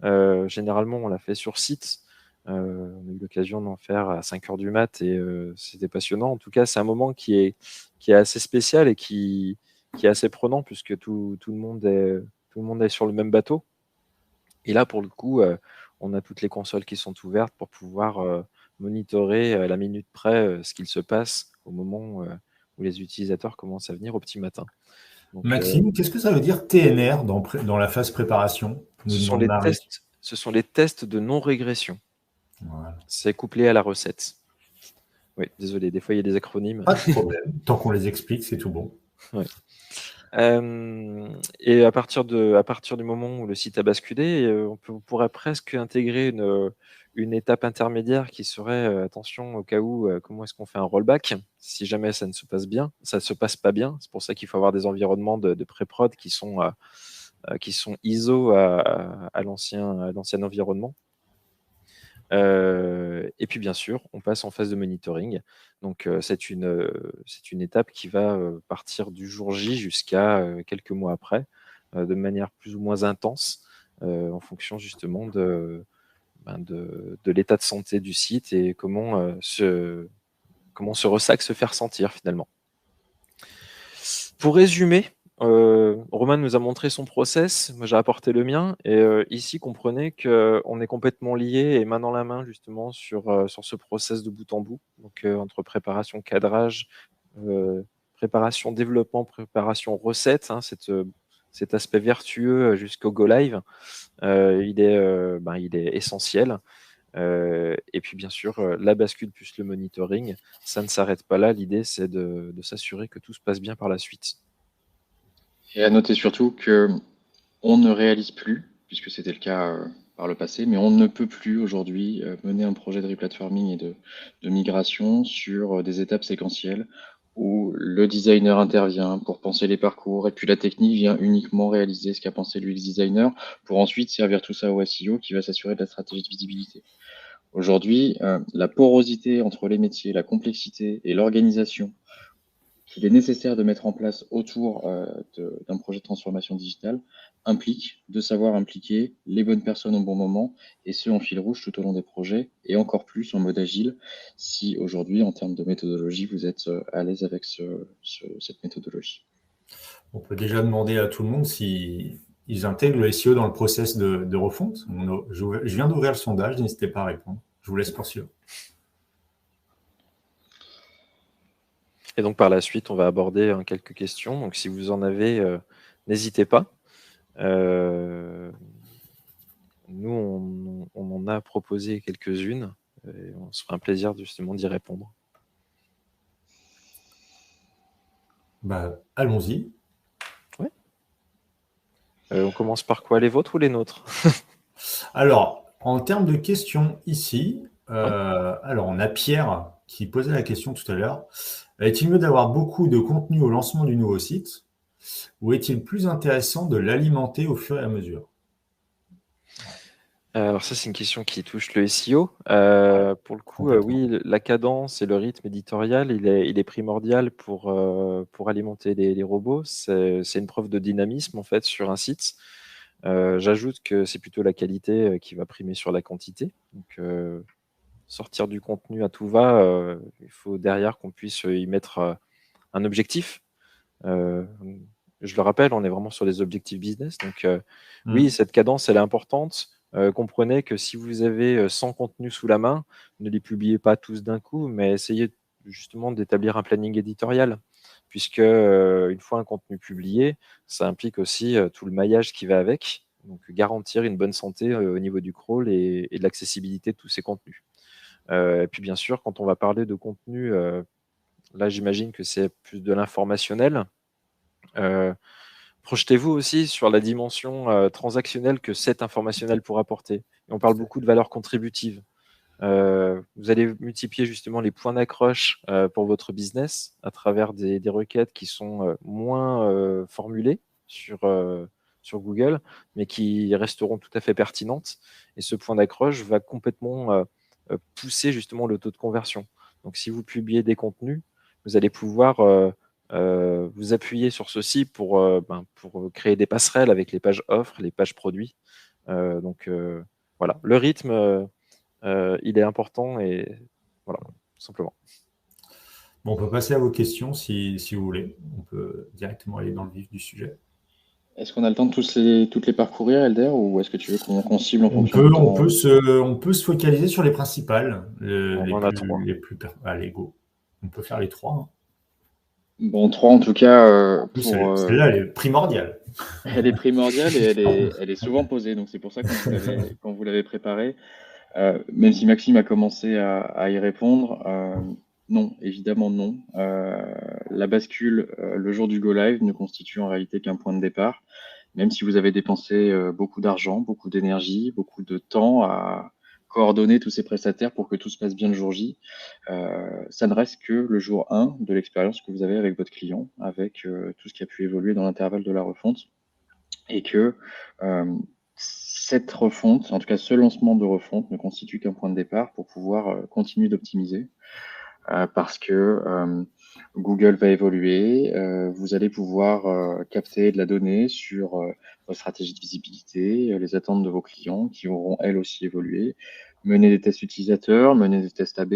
Généralement, on l'a fait sur site. On a eu l'occasion d'en faire à 5h du mat et c'était passionnant. En tout cas, c'est un moment qui est assez spécial et qui est assez prenant puisque tout le monde est sur le même bateau. Et là, pour le coup, on a toutes les consoles qui sont ouvertes pour pouvoir monitorer à la minute près ce qu'il se passe au moment où les utilisateurs commencent à venir au petit matin. Donc, Maxime, qu'est-ce que ça veut dire TNR dans la phase préparation? Nous ce demande Marie. sont les tests de non-régression. Voilà. C'est couplé à la recette. Oui, désolé, des fois il y a des acronymes. Pas de problème. Tant qu'on les explique, c'est tout bon. Ouais. Et à partir du moment où le site a basculé, on pourrait presque intégrer une étape intermédiaire qui serait attention au cas où, comment est-ce qu'on fait un rollback si jamais ça ne se passe bien, ça se passe pas bien. C'est pour ça qu'il faut avoir des environnements de pré-prod qui sont ISO à l'ancien environnement. Et puis bien sûr, on passe en phase de monitoring. Donc c'est une étape qui va partir du jour J jusqu'à quelques mois après, de manière plus ou moins intense, en fonction justement de l'état de santé du site et comment ce ressac se fait ressentir finalement. Pour résumer, Romain nous a montré son process, moi j'ai apporté le mien, et ici comprenez qu'on est complètement liés et main dans la main justement sur ce process de bout en bout, donc entre préparation cadrage, préparation développement, préparation recette, hein, cet aspect vertueux jusqu'au go live, il est essentiel. Et puis bien sûr, la bascule plus le monitoring, ça ne s'arrête pas là. L'idée, c'est de s'assurer que tout se passe bien par la suite. Et à noter surtout que on ne réalise plus, puisque c'était le cas par le passé, mais on ne peut plus aujourd'hui mener un projet de replatforming et de migration sur des étapes séquentielles où le designer intervient pour penser les parcours et puis la technique vient uniquement réaliser ce qu'a pensé l'UX designer pour ensuite servir tout ça au SEO qui va s'assurer de la stratégie de visibilité. Aujourd'hui, la porosité entre les métiers, la complexité et l'organisation qu'il est nécessaire de mettre en place autour d'un projet de transformation digitale implique de savoir impliquer les bonnes personnes au bon moment et ce en fil rouge tout au long des projets et encore plus en mode agile si aujourd'hui en termes de méthodologie vous êtes à l'aise avec cette méthodologie. On peut déjà demander à tout le monde si ils intègrent le SEO dans le process de refonte. Je viens d'ouvrir le sondage, n'hésitez pas à répondre. Je vous laisse poursuivre. Et donc par la suite, on va aborder quelques questions. Donc si vous en avez, n'hésitez pas. Nous, on en a proposé quelques-unes et on se fera un plaisir justement d'y répondre. Allons-y. Ouais. On commence par quoi, les vôtres ou les nôtres? Alors, en termes de questions ici, Ouais. alors on a Pierre qui posait la question tout à l'heure. Est-il mieux d'avoir beaucoup de contenu au lancement du nouveau site ou est-il plus intéressant de l'alimenter au fur et à mesure? Alors ça, c'est une question qui touche le SEO. Pour le coup, Complètement. oui, la cadence et le rythme éditorial, il est primordial pour alimenter les robots. C'est une preuve de dynamisme, en fait, sur un site. J'ajoute que c'est plutôt la qualité qui va primer sur la quantité. Donc, sortir du contenu à tout va, il faut derrière qu'on puisse y mettre un objectif. Euh, je le rappelle, on est vraiment sur des objectifs business. Donc, oui, Mm. cette cadence, elle est importante. Comprenez que si vous avez 100 contenus sous la main, ne les publiez pas tous d'un coup, mais essayez justement d'établir un planning éditorial. Puisque une fois un contenu publié, ça implique aussi tout le maillage qui va avec. Donc, garantir une bonne santé au niveau du crawl et de l'accessibilité de tous ces contenus. Et puis, bien sûr, quand on va parler de contenu, là, j'imagine que c'est plus de l'informationnel. Euh, Projetez-vous aussi sur la dimension transactionnelle que cet informationnel pourra apporter. Et on parle beaucoup de valeur contributive. Vous allez multiplier justement les points d'accroche pour votre business à travers des requêtes qui sont moins formulées sur Google, mais qui resteront tout à fait pertinentes. Et ce point d'accroche va complètement pousser justement le taux de conversion. Donc si vous publiez des contenus, vous allez pouvoir vous appuyer sur ceci pour créer des passerelles avec les pages offres, les pages produits. Voilà, le rythme, il est important et voilà, tout simplement. Bon, on peut passer à vos questions si vous voulez. On peut directement aller dans le vif du sujet. Est-ce qu'on a le temps de toutes les parcourir, Elder, ou est-ce que tu veux qu'on cible en On fonction du peut, temps? on peut se focaliser sur les principales, On en a trois. allez, go. On peut faire les trois, hein. Bon, 3 en tout cas, En plus, celle-là, elle est primordiale. elle est primordiale et elle est souvent posée. Donc c'est pour ça quand vous l'avez préparée, même si Maxime a commencé à y répondre, non, évidemment non. La bascule le jour du go live ne constitue en réalité qu'un point de départ. Même si vous avez dépensé beaucoup d'argent, beaucoup d'énergie, beaucoup de temps à coordonner tous ces prestataires pour que tout se passe bien le jour J, ça ne reste que le jour 1 de l'expérience que vous avez avec votre client, avec tout ce qui a pu évoluer dans l'intervalle de la refonte. Et que cette refonte, en tout cas ce lancement de refonte, ne constitue qu'un point de départ pour pouvoir continuer d'optimiser. Parce que Google va évoluer, vous allez pouvoir capter de la donnée sur vos stratégies de visibilité, les attentes de vos clients qui auront elles aussi évolué, mener des tests utilisateurs, mener des tests AB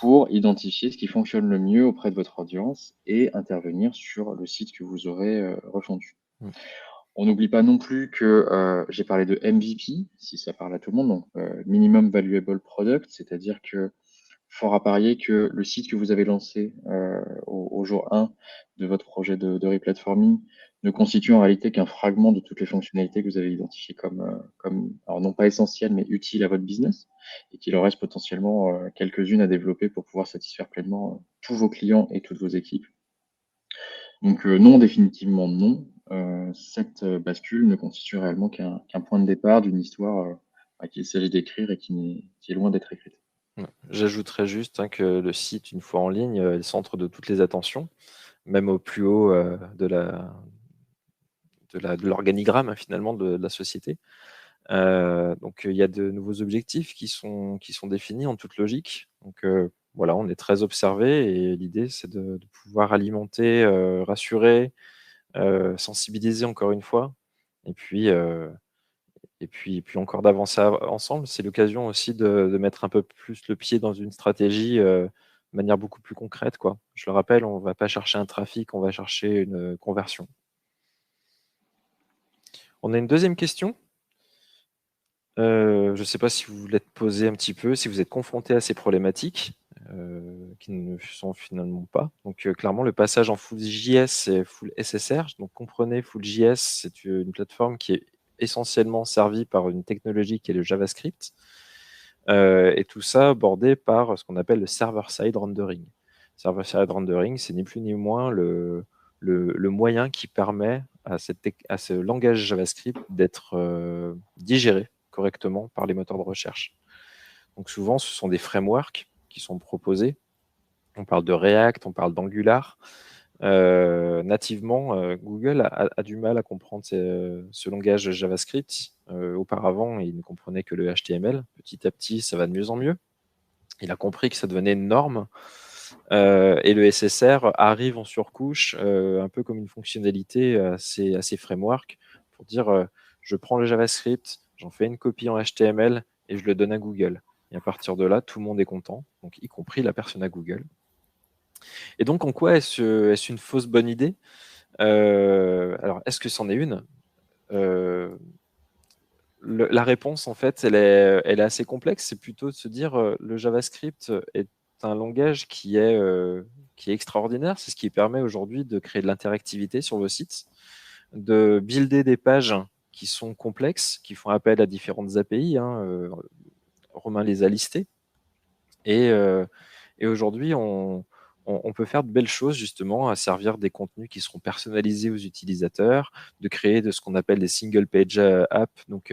pour identifier ce qui fonctionne le mieux auprès de votre audience et intervenir sur le site que vous aurez refondu. Mm. On n'oublie pas non plus que j'ai parlé de MVP, si ça parle à tout le monde, donc Minimum Valuable Product, c'est-à-dire que fort à parier que le site que vous avez lancé au jour 1 de votre projet de replatforming ne constitue en réalité qu'un fragment de toutes les fonctionnalités que vous avez identifiées comme alors non pas essentielles, mais utiles à votre business, et qu'il en reste potentiellement quelques-unes à développer pour pouvoir satisfaire pleinement tous vos clients et toutes vos équipes. Donc non, définitivement non. Cette bascule ne constitue réellement qu'un point de départ d'une histoire qu'il s'agit d'écrire et qui est loin d'être écrite. Ouais. J'ajouterais juste que le site, une fois en ligne, est le centre de toutes les attentions, même au plus haut de l'organigramme finalement de la société. Donc il y a de nouveaux objectifs qui sont définis en toute logique. Donc voilà, on est très observé et l'idée c'est de pouvoir alimenter, rassurer, sensibiliser encore une fois, et puis encore d'avancer ensemble. C'est l'occasion aussi de mettre un peu plus le pied dans une stratégie de manière beaucoup plus concrète, quoi. Je le rappelle, on ne va pas chercher un trafic, on va chercher une conversion. On a une deuxième question. Je ne sais pas si vous voulez te poser un petit peu, si vous êtes confronté à ces problématiques qui ne sont finalement pas. Donc clairement, le passage en full JS et full SSR, donc comprenez, full JS, c'est une plateforme qui est essentiellement servie par une technologie qui est le JavaScript, et tout ça bordé par ce qu'on appelle le server-side rendering. Server-side rendering, c'est ni plus ni moins le moyen qui permet à ce langage JavaScript d'être digéré correctement par les moteurs de recherche. Donc souvent, ce sont des frameworks qui sont proposés. On parle de React, on parle d'Angular. Nativement, Google a du mal à comprendre ce langage JavaScript. Auparavant, il ne comprenait que le HTML. Petit à petit, ça va de mieux en mieux. Il a compris que ça devenait une norme. Et le SSR arrive en surcouche, un peu comme une fonctionnalité à ces frameworks, pour dire je prends le JavaScript, j'en fais une copie en HTML et je le donne à Google. Et à partir de là, tout le monde est content, donc y compris la personne à Google. Et donc, en quoi est-ce une fausse bonne idée? Alors, est-ce que c'en est une? La réponse, en fait, elle est assez complexe. C'est plutôt de se dire le JavaScript est un langage qui est extraordinaire. C'est ce qui permet aujourd'hui de créer de l'interactivité sur vos sites, de builder des pages qui sont complexes, qui font appel à différentes API. Romain les a listées. Et aujourd'hui, on peut faire de belles choses justement à servir des contenus qui seront personnalisés aux utilisateurs, de créer de ce qu'on appelle des single page apps, donc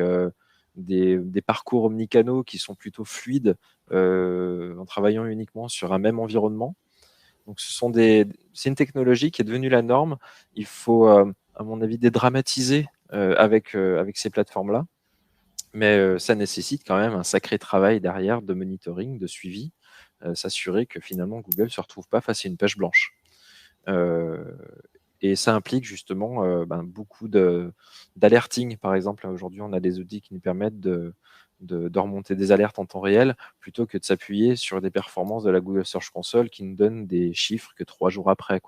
des parcours omnicanaux qui sont plutôt fluides en travaillant uniquement sur un même environnement. Donc c'est une technologie qui est devenue la norme. Il faut, à mon avis, dédramatiser avec ces plateformes-là. Mais ça nécessite quand même un sacré travail derrière de monitoring, de suivi, s'assurer que finalement Google ne se retrouve pas face à une page blanche. Et ça implique justement beaucoup d'alerting. Par exemple, aujourd'hui, on a des outils qui nous permettent de remonter des alertes en temps réel plutôt que de s'appuyer sur des performances de la Google Search Console qui nous donnent des chiffres que 3 jours après.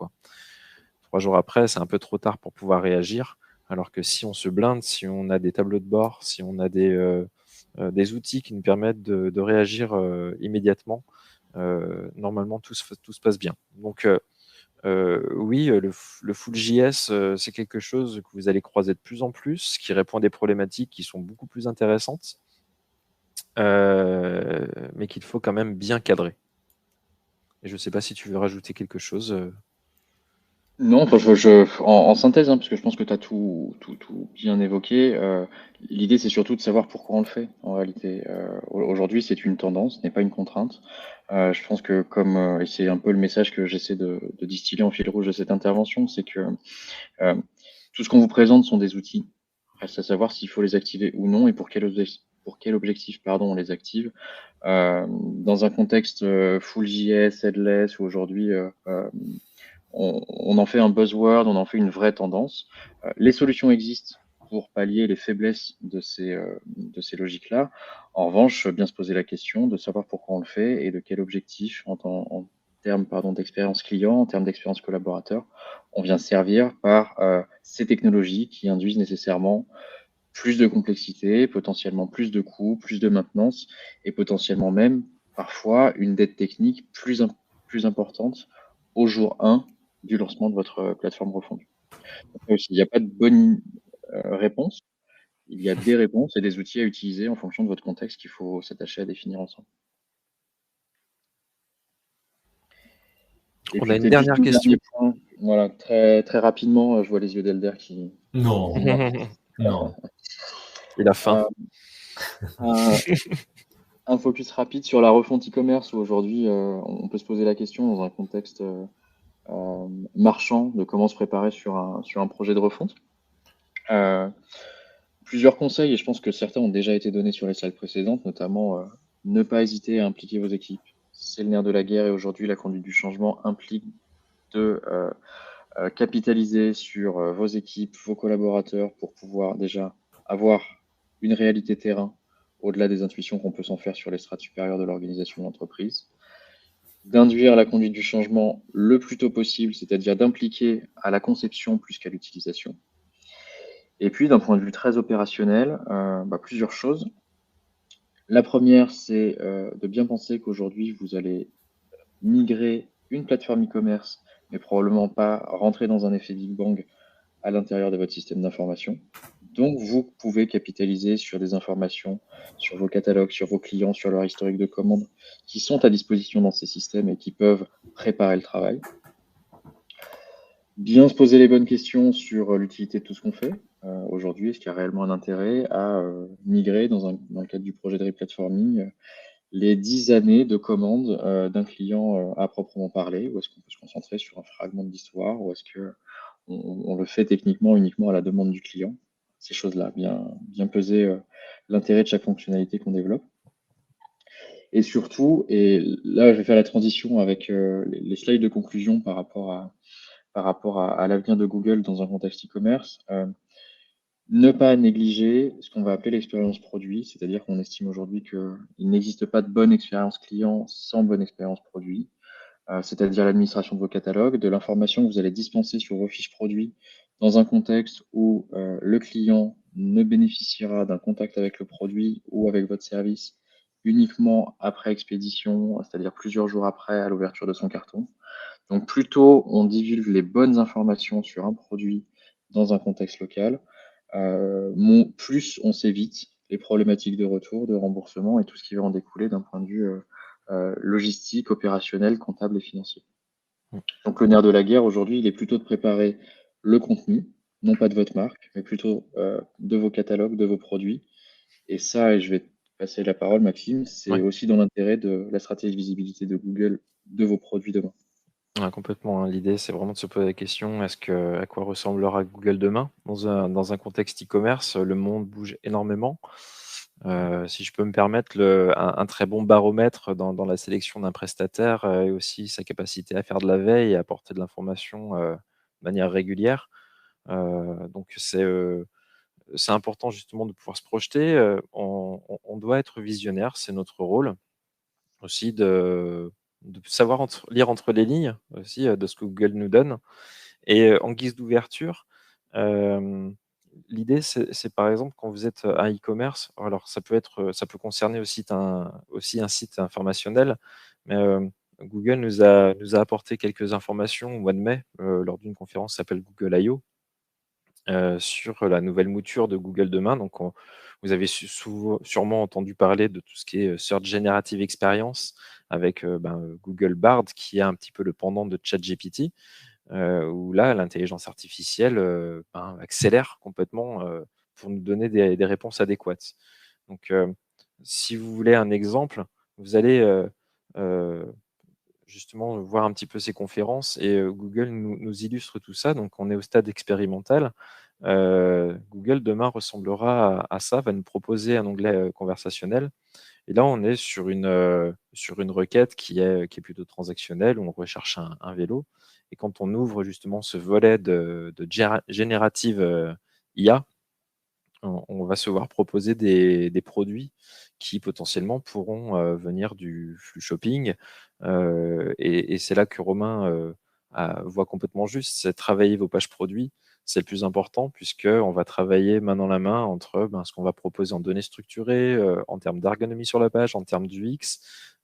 3 jours après, c'est un peu trop tard pour pouvoir réagir. Alors que si on se blinde, si on a des tableaux de bord, si on a des outils qui nous permettent de réagir immédiatement, normalement tout se passe bien. Donc oui, le full JS, c'est quelque chose que vous allez croiser de plus en plus, qui répond à des problématiques qui sont beaucoup plus intéressantes, mais qu'il faut quand même bien cadrer. Et je ne sais pas si tu veux rajouter quelque chose. Non, enfin, en synthèse, parce que je pense que tu as tout bien évoqué, l'idée c'est surtout de savoir pourquoi on le fait en réalité. Aujourd'hui, c'est une tendance, ce n'est pas une contrainte. Je pense que et c'est un peu le message que j'essaie de distiller en fil rouge de cette intervention, c'est que tout ce qu'on vous présente sont des outils. Reste à savoir s'il faut les activer ou non et pour quel objectif on les active. Dans un contexte full JS, headless, où aujourd'hui on en fait un buzzword, on en fait une vraie tendance. Les solutions existent pour pallier les faiblesses de ces logiques-là. En revanche, bien se poser la question de savoir pourquoi on le fait et de quel objectif en termes d'expérience client, en termes d'expérience collaborateur, on vient servir par ces technologies qui induisent nécessairement plus de complexité, potentiellement plus de coûts, plus de maintenance et potentiellement même parfois une dette technique plus importante au jour 1 du lancement de votre plateforme refondue. Donc, il n'y a pas de bonne réponse, il y a des réponses et des outils à utiliser en fonction de votre contexte qu'il faut s'attacher à définir ensemble. On a une dernière question. Voilà, très, très rapidement, je vois les yeux d'Elder qui... Non, non. Il a faim. Un focus rapide sur la refonte e-commerce où aujourd'hui, on peut se poser la question dans un contexte marchand de comment se préparer sur un projet de refonte. Plusieurs conseils, et je pense que certains ont déjà été donnés sur les slides précédentes, notamment ne pas hésiter à impliquer vos équipes. C'est le nerf de la guerre et aujourd'hui, la conduite du changement implique de capitaliser sur vos équipes, vos collaborateurs pour pouvoir déjà avoir une réalité terrain au-delà des intuitions qu'on peut s'en faire sur les strates supérieures de l'organisation de l'entreprise. D'induire la conduite du changement le plus tôt possible, c'est-à-dire d'impliquer à la conception plus qu'à l'utilisation. Et puis, d'un point de vue très opérationnel, plusieurs choses. La première, c'est de bien penser qu'aujourd'hui, vous allez migrer une plateforme e-commerce, mais probablement pas rentrer dans un effet Big Bang à l'intérieur de votre système d'information. Donc, vous pouvez capitaliser sur des informations, sur vos catalogues, sur vos clients, sur leur historique de commande, qui sont à disposition dans ces systèmes et qui peuvent préparer le travail. Bien se poser les bonnes questions sur l'utilité de tout ce qu'on fait. aujourd'hui? Est-ce qu'il y a réellement un intérêt à migrer dans le cadre du projet de replatforming les 10 années de commande d'un client à proprement parler? Ou est-ce qu'on peut se concentrer sur un fragment de l'histoire? Ou est-ce qu'on le fait techniquement uniquement à la demande du client? Ces choses-là, bien peser l'intérêt de chaque fonctionnalité qu'on développe. Et surtout, et là je vais faire la transition avec les slides de conclusion par rapport à l'avenir de Google dans un contexte e-commerce. Ne pas négliger ce qu'on va appeler l'expérience produit, c'est-à-dire qu'on estime aujourd'hui qu'il n'existe pas de bonne expérience client sans bonne expérience produit, c'est-à-dire l'administration de vos catalogues, de l'information que vous allez dispenser sur vos fiches produits dans un contexte où le client ne bénéficiera d'un contact avec le produit ou avec votre service uniquement après expédition, c'est-à-dire plusieurs jours après à l'ouverture de son carton. Donc plutôt on divulgue les bonnes informations sur un produit dans un contexte local, plus on s'évite les problématiques de retour, de remboursement et tout ce qui va en découler d'un point de vue logistique, opérationnel, comptable et financier. Donc le nerf de la guerre aujourd'hui, il est plutôt de préparer le contenu, non pas de votre marque, mais plutôt de vos catalogues, de vos produits. Et ça, et je vais passer la parole, Maxime, c'est aussi dans l'intérêt de la stratégie de visibilité de Google de vos produits demain. Ouais, complètement, hein. L'idée, c'est vraiment de se poser la question, à quoi ressemblera Google demain? Dans un contexte e-commerce, le monde bouge énormément. Si je peux me permettre, un très bon baromètre dans la sélection d'un prestataire est aussi sa capacité à faire de la veille et à apporter de l'information de manière régulière. Donc c'est important justement de pouvoir se projeter. On doit être visionnaire, c'est notre rôle aussi de savoir lire entre les lignes aussi de ce que Google nous donne. Et en guise d'ouverture, l'idée, c'est par exemple quand vous êtes un e-commerce, alors ça peut concerner aussi un site informationnel, mais Google nous a apporté quelques informations au mois de mai lors d'une conférence qui s'appelle Google I/O sur la nouvelle mouture de Google demain. Donc vous avez sûrement entendu parler de tout ce qui est Search Generative Experience avec Google Bard qui est un petit peu le pendant de ChatGPT. Où là, l'intelligence artificielle accélère complètement pour nous donner des réponses adéquates. Donc, si vous voulez un exemple, vous allez justement voir un petit peu ces conférences et Google nous illustre tout ça. Donc, on est au stade expérimental. Google demain ressemblera à ça, va nous proposer un onglet conversationnel. Et là, on est sur une requête qui est plutôt transactionnelle, où on recherche un vélo. Et quand on ouvre justement ce volet de générative IA, on va se voir proposer des produits qui potentiellement pourront venir du flux shopping. Et c'est là que Romain voit complètement juste, c'est travailler vos pages produits. C'est le plus important puisqu'on va travailler main dans la main entre ce qu'on va proposer en données structurées, en termes d'ergonomie sur la page, en termes d'UX,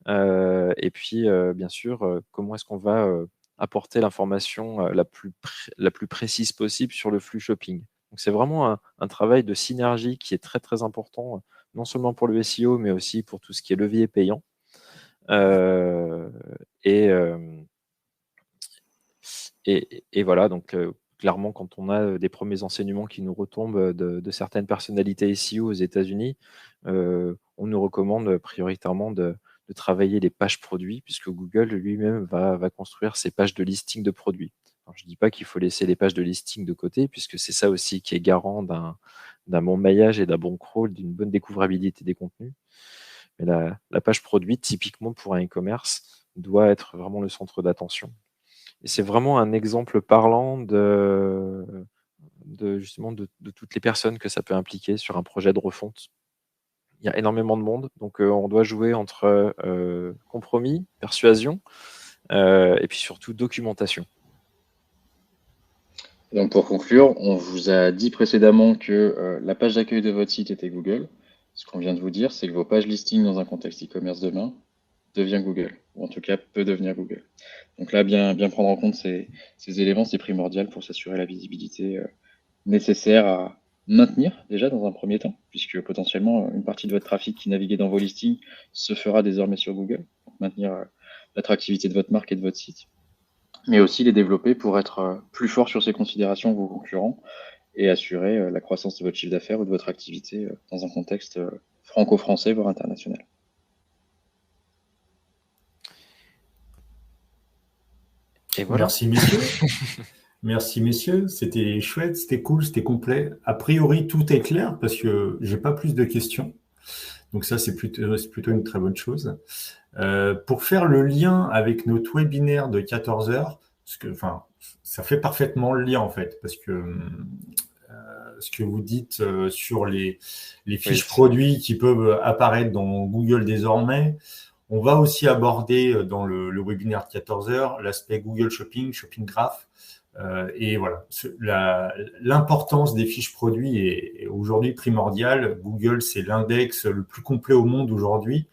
et puis bien sûr, comment est-ce qu'on va apporter l'information la plus précise possible sur le flux shopping. Donc c'est vraiment un travail de synergie qui est très très important, non seulement pour le SEO, mais aussi pour tout ce qui est levier payant. Et voilà, donc clairement, quand on a des premiers enseignements qui nous retombent de certaines personnalités SEO aux États-Unis, on nous recommande prioritairement de travailler les pages produits, puisque Google lui-même va construire ses pages de listing de produits. Alors, je ne dis pas qu'il faut laisser les pages de listing de côté, puisque c'est ça aussi qui est garant d'un bon maillage et d'un bon crawl, d'une bonne découvrabilité des contenus. Mais la page produit, typiquement pour un e-commerce, doit être vraiment le centre d'attention. Et c'est vraiment un exemple parlant justement de toutes les personnes que ça peut impliquer sur un projet de refonte. Il y a énormément de monde, donc on doit jouer entre compromis, persuasion, et puis surtout documentation. Donc pour conclure, on vous a dit précédemment que la page d'accueil de votre site était Google. Ce qu'on vient de vous dire, c'est que vos pages listing dans un contexte e-commerce demain devient Google, ou en tout cas peut devenir Google. Donc là, bien prendre en compte ces éléments, c'est primordial pour s'assurer la visibilité nécessaire à maintenir déjà dans un premier temps, puisque potentiellement une partie de votre trafic qui naviguait dans vos listings se fera désormais sur Google, donc maintenir l'attractivité de votre marque et de votre site, mais aussi les développer pour être plus fort sur ces considérations que vos concurrents et assurer la croissance de votre chiffre d'affaires ou de votre activité dans un contexte franco-français, voire international. Et voilà. Merci, messieurs. Merci, messieurs. C'était chouette, c'était cool, c'était complet. A priori, tout est clair parce que j'ai pas plus de questions. Donc ça, c'est plutôt une très bonne chose. Pour faire le lien avec notre webinaire de 14 heures, ça fait parfaitement le lien en fait, parce que ce que vous dites sur les fiches produits qui peuvent apparaître dans Google désormais, on va aussi aborder dans le webinaire de 14 heures l'aspect Google Shopping, Shopping Graph. Et voilà, l'importance des fiches produits est aujourd'hui primordiale. Google, c'est l'index le plus complet au monde aujourd'hui,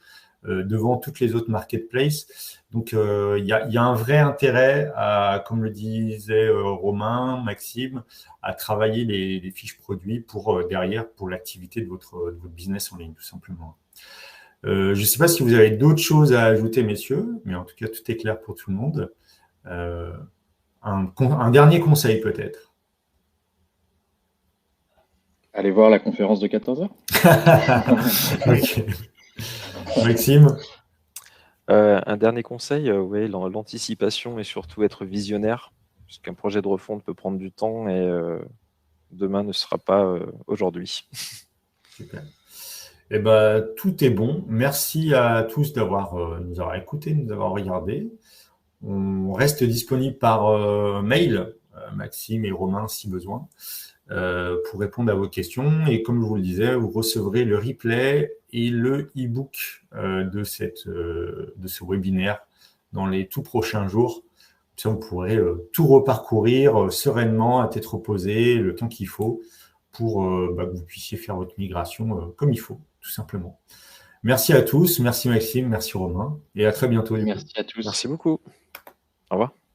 devant toutes les autres marketplaces. Donc, il y a un vrai intérêt à, comme le disait Romain, Maxime, à travailler les fiches produits derrière pour l'activité de votre business en ligne, tout simplement. Je ne sais pas si vous avez d'autres choses à ajouter, messieurs, mais en tout cas, tout est clair pour tout le monde. Un dernier conseil peut-être. Allez voir la conférence de 14 heures. Okay. Maxime. Un dernier conseil, oui, l'anticipation et surtout être visionnaire, parce qu'un projet de refonte peut prendre du temps et demain ne sera pas aujourd'hui. Super. Eh ben, tout est bon. Merci à tous nous avoir écoutés, de nous avoir regardés. On reste disponible par mail, Maxime et Romain, si besoin, pour répondre à vos questions. Et comme je vous le disais, vous recevrez le replay et le e-book de ce webinaire dans les tout prochains jours. Comme ça, vous pourrez tout reparcourir sereinement, à tête reposée, le temps qu'il faut pour que vous puissiez faire votre migration comme il faut, tout simplement. Merci à tous. Merci Maxime, merci Romain. Et à très bientôt. Merci à tous. Merci beaucoup. Au revoir.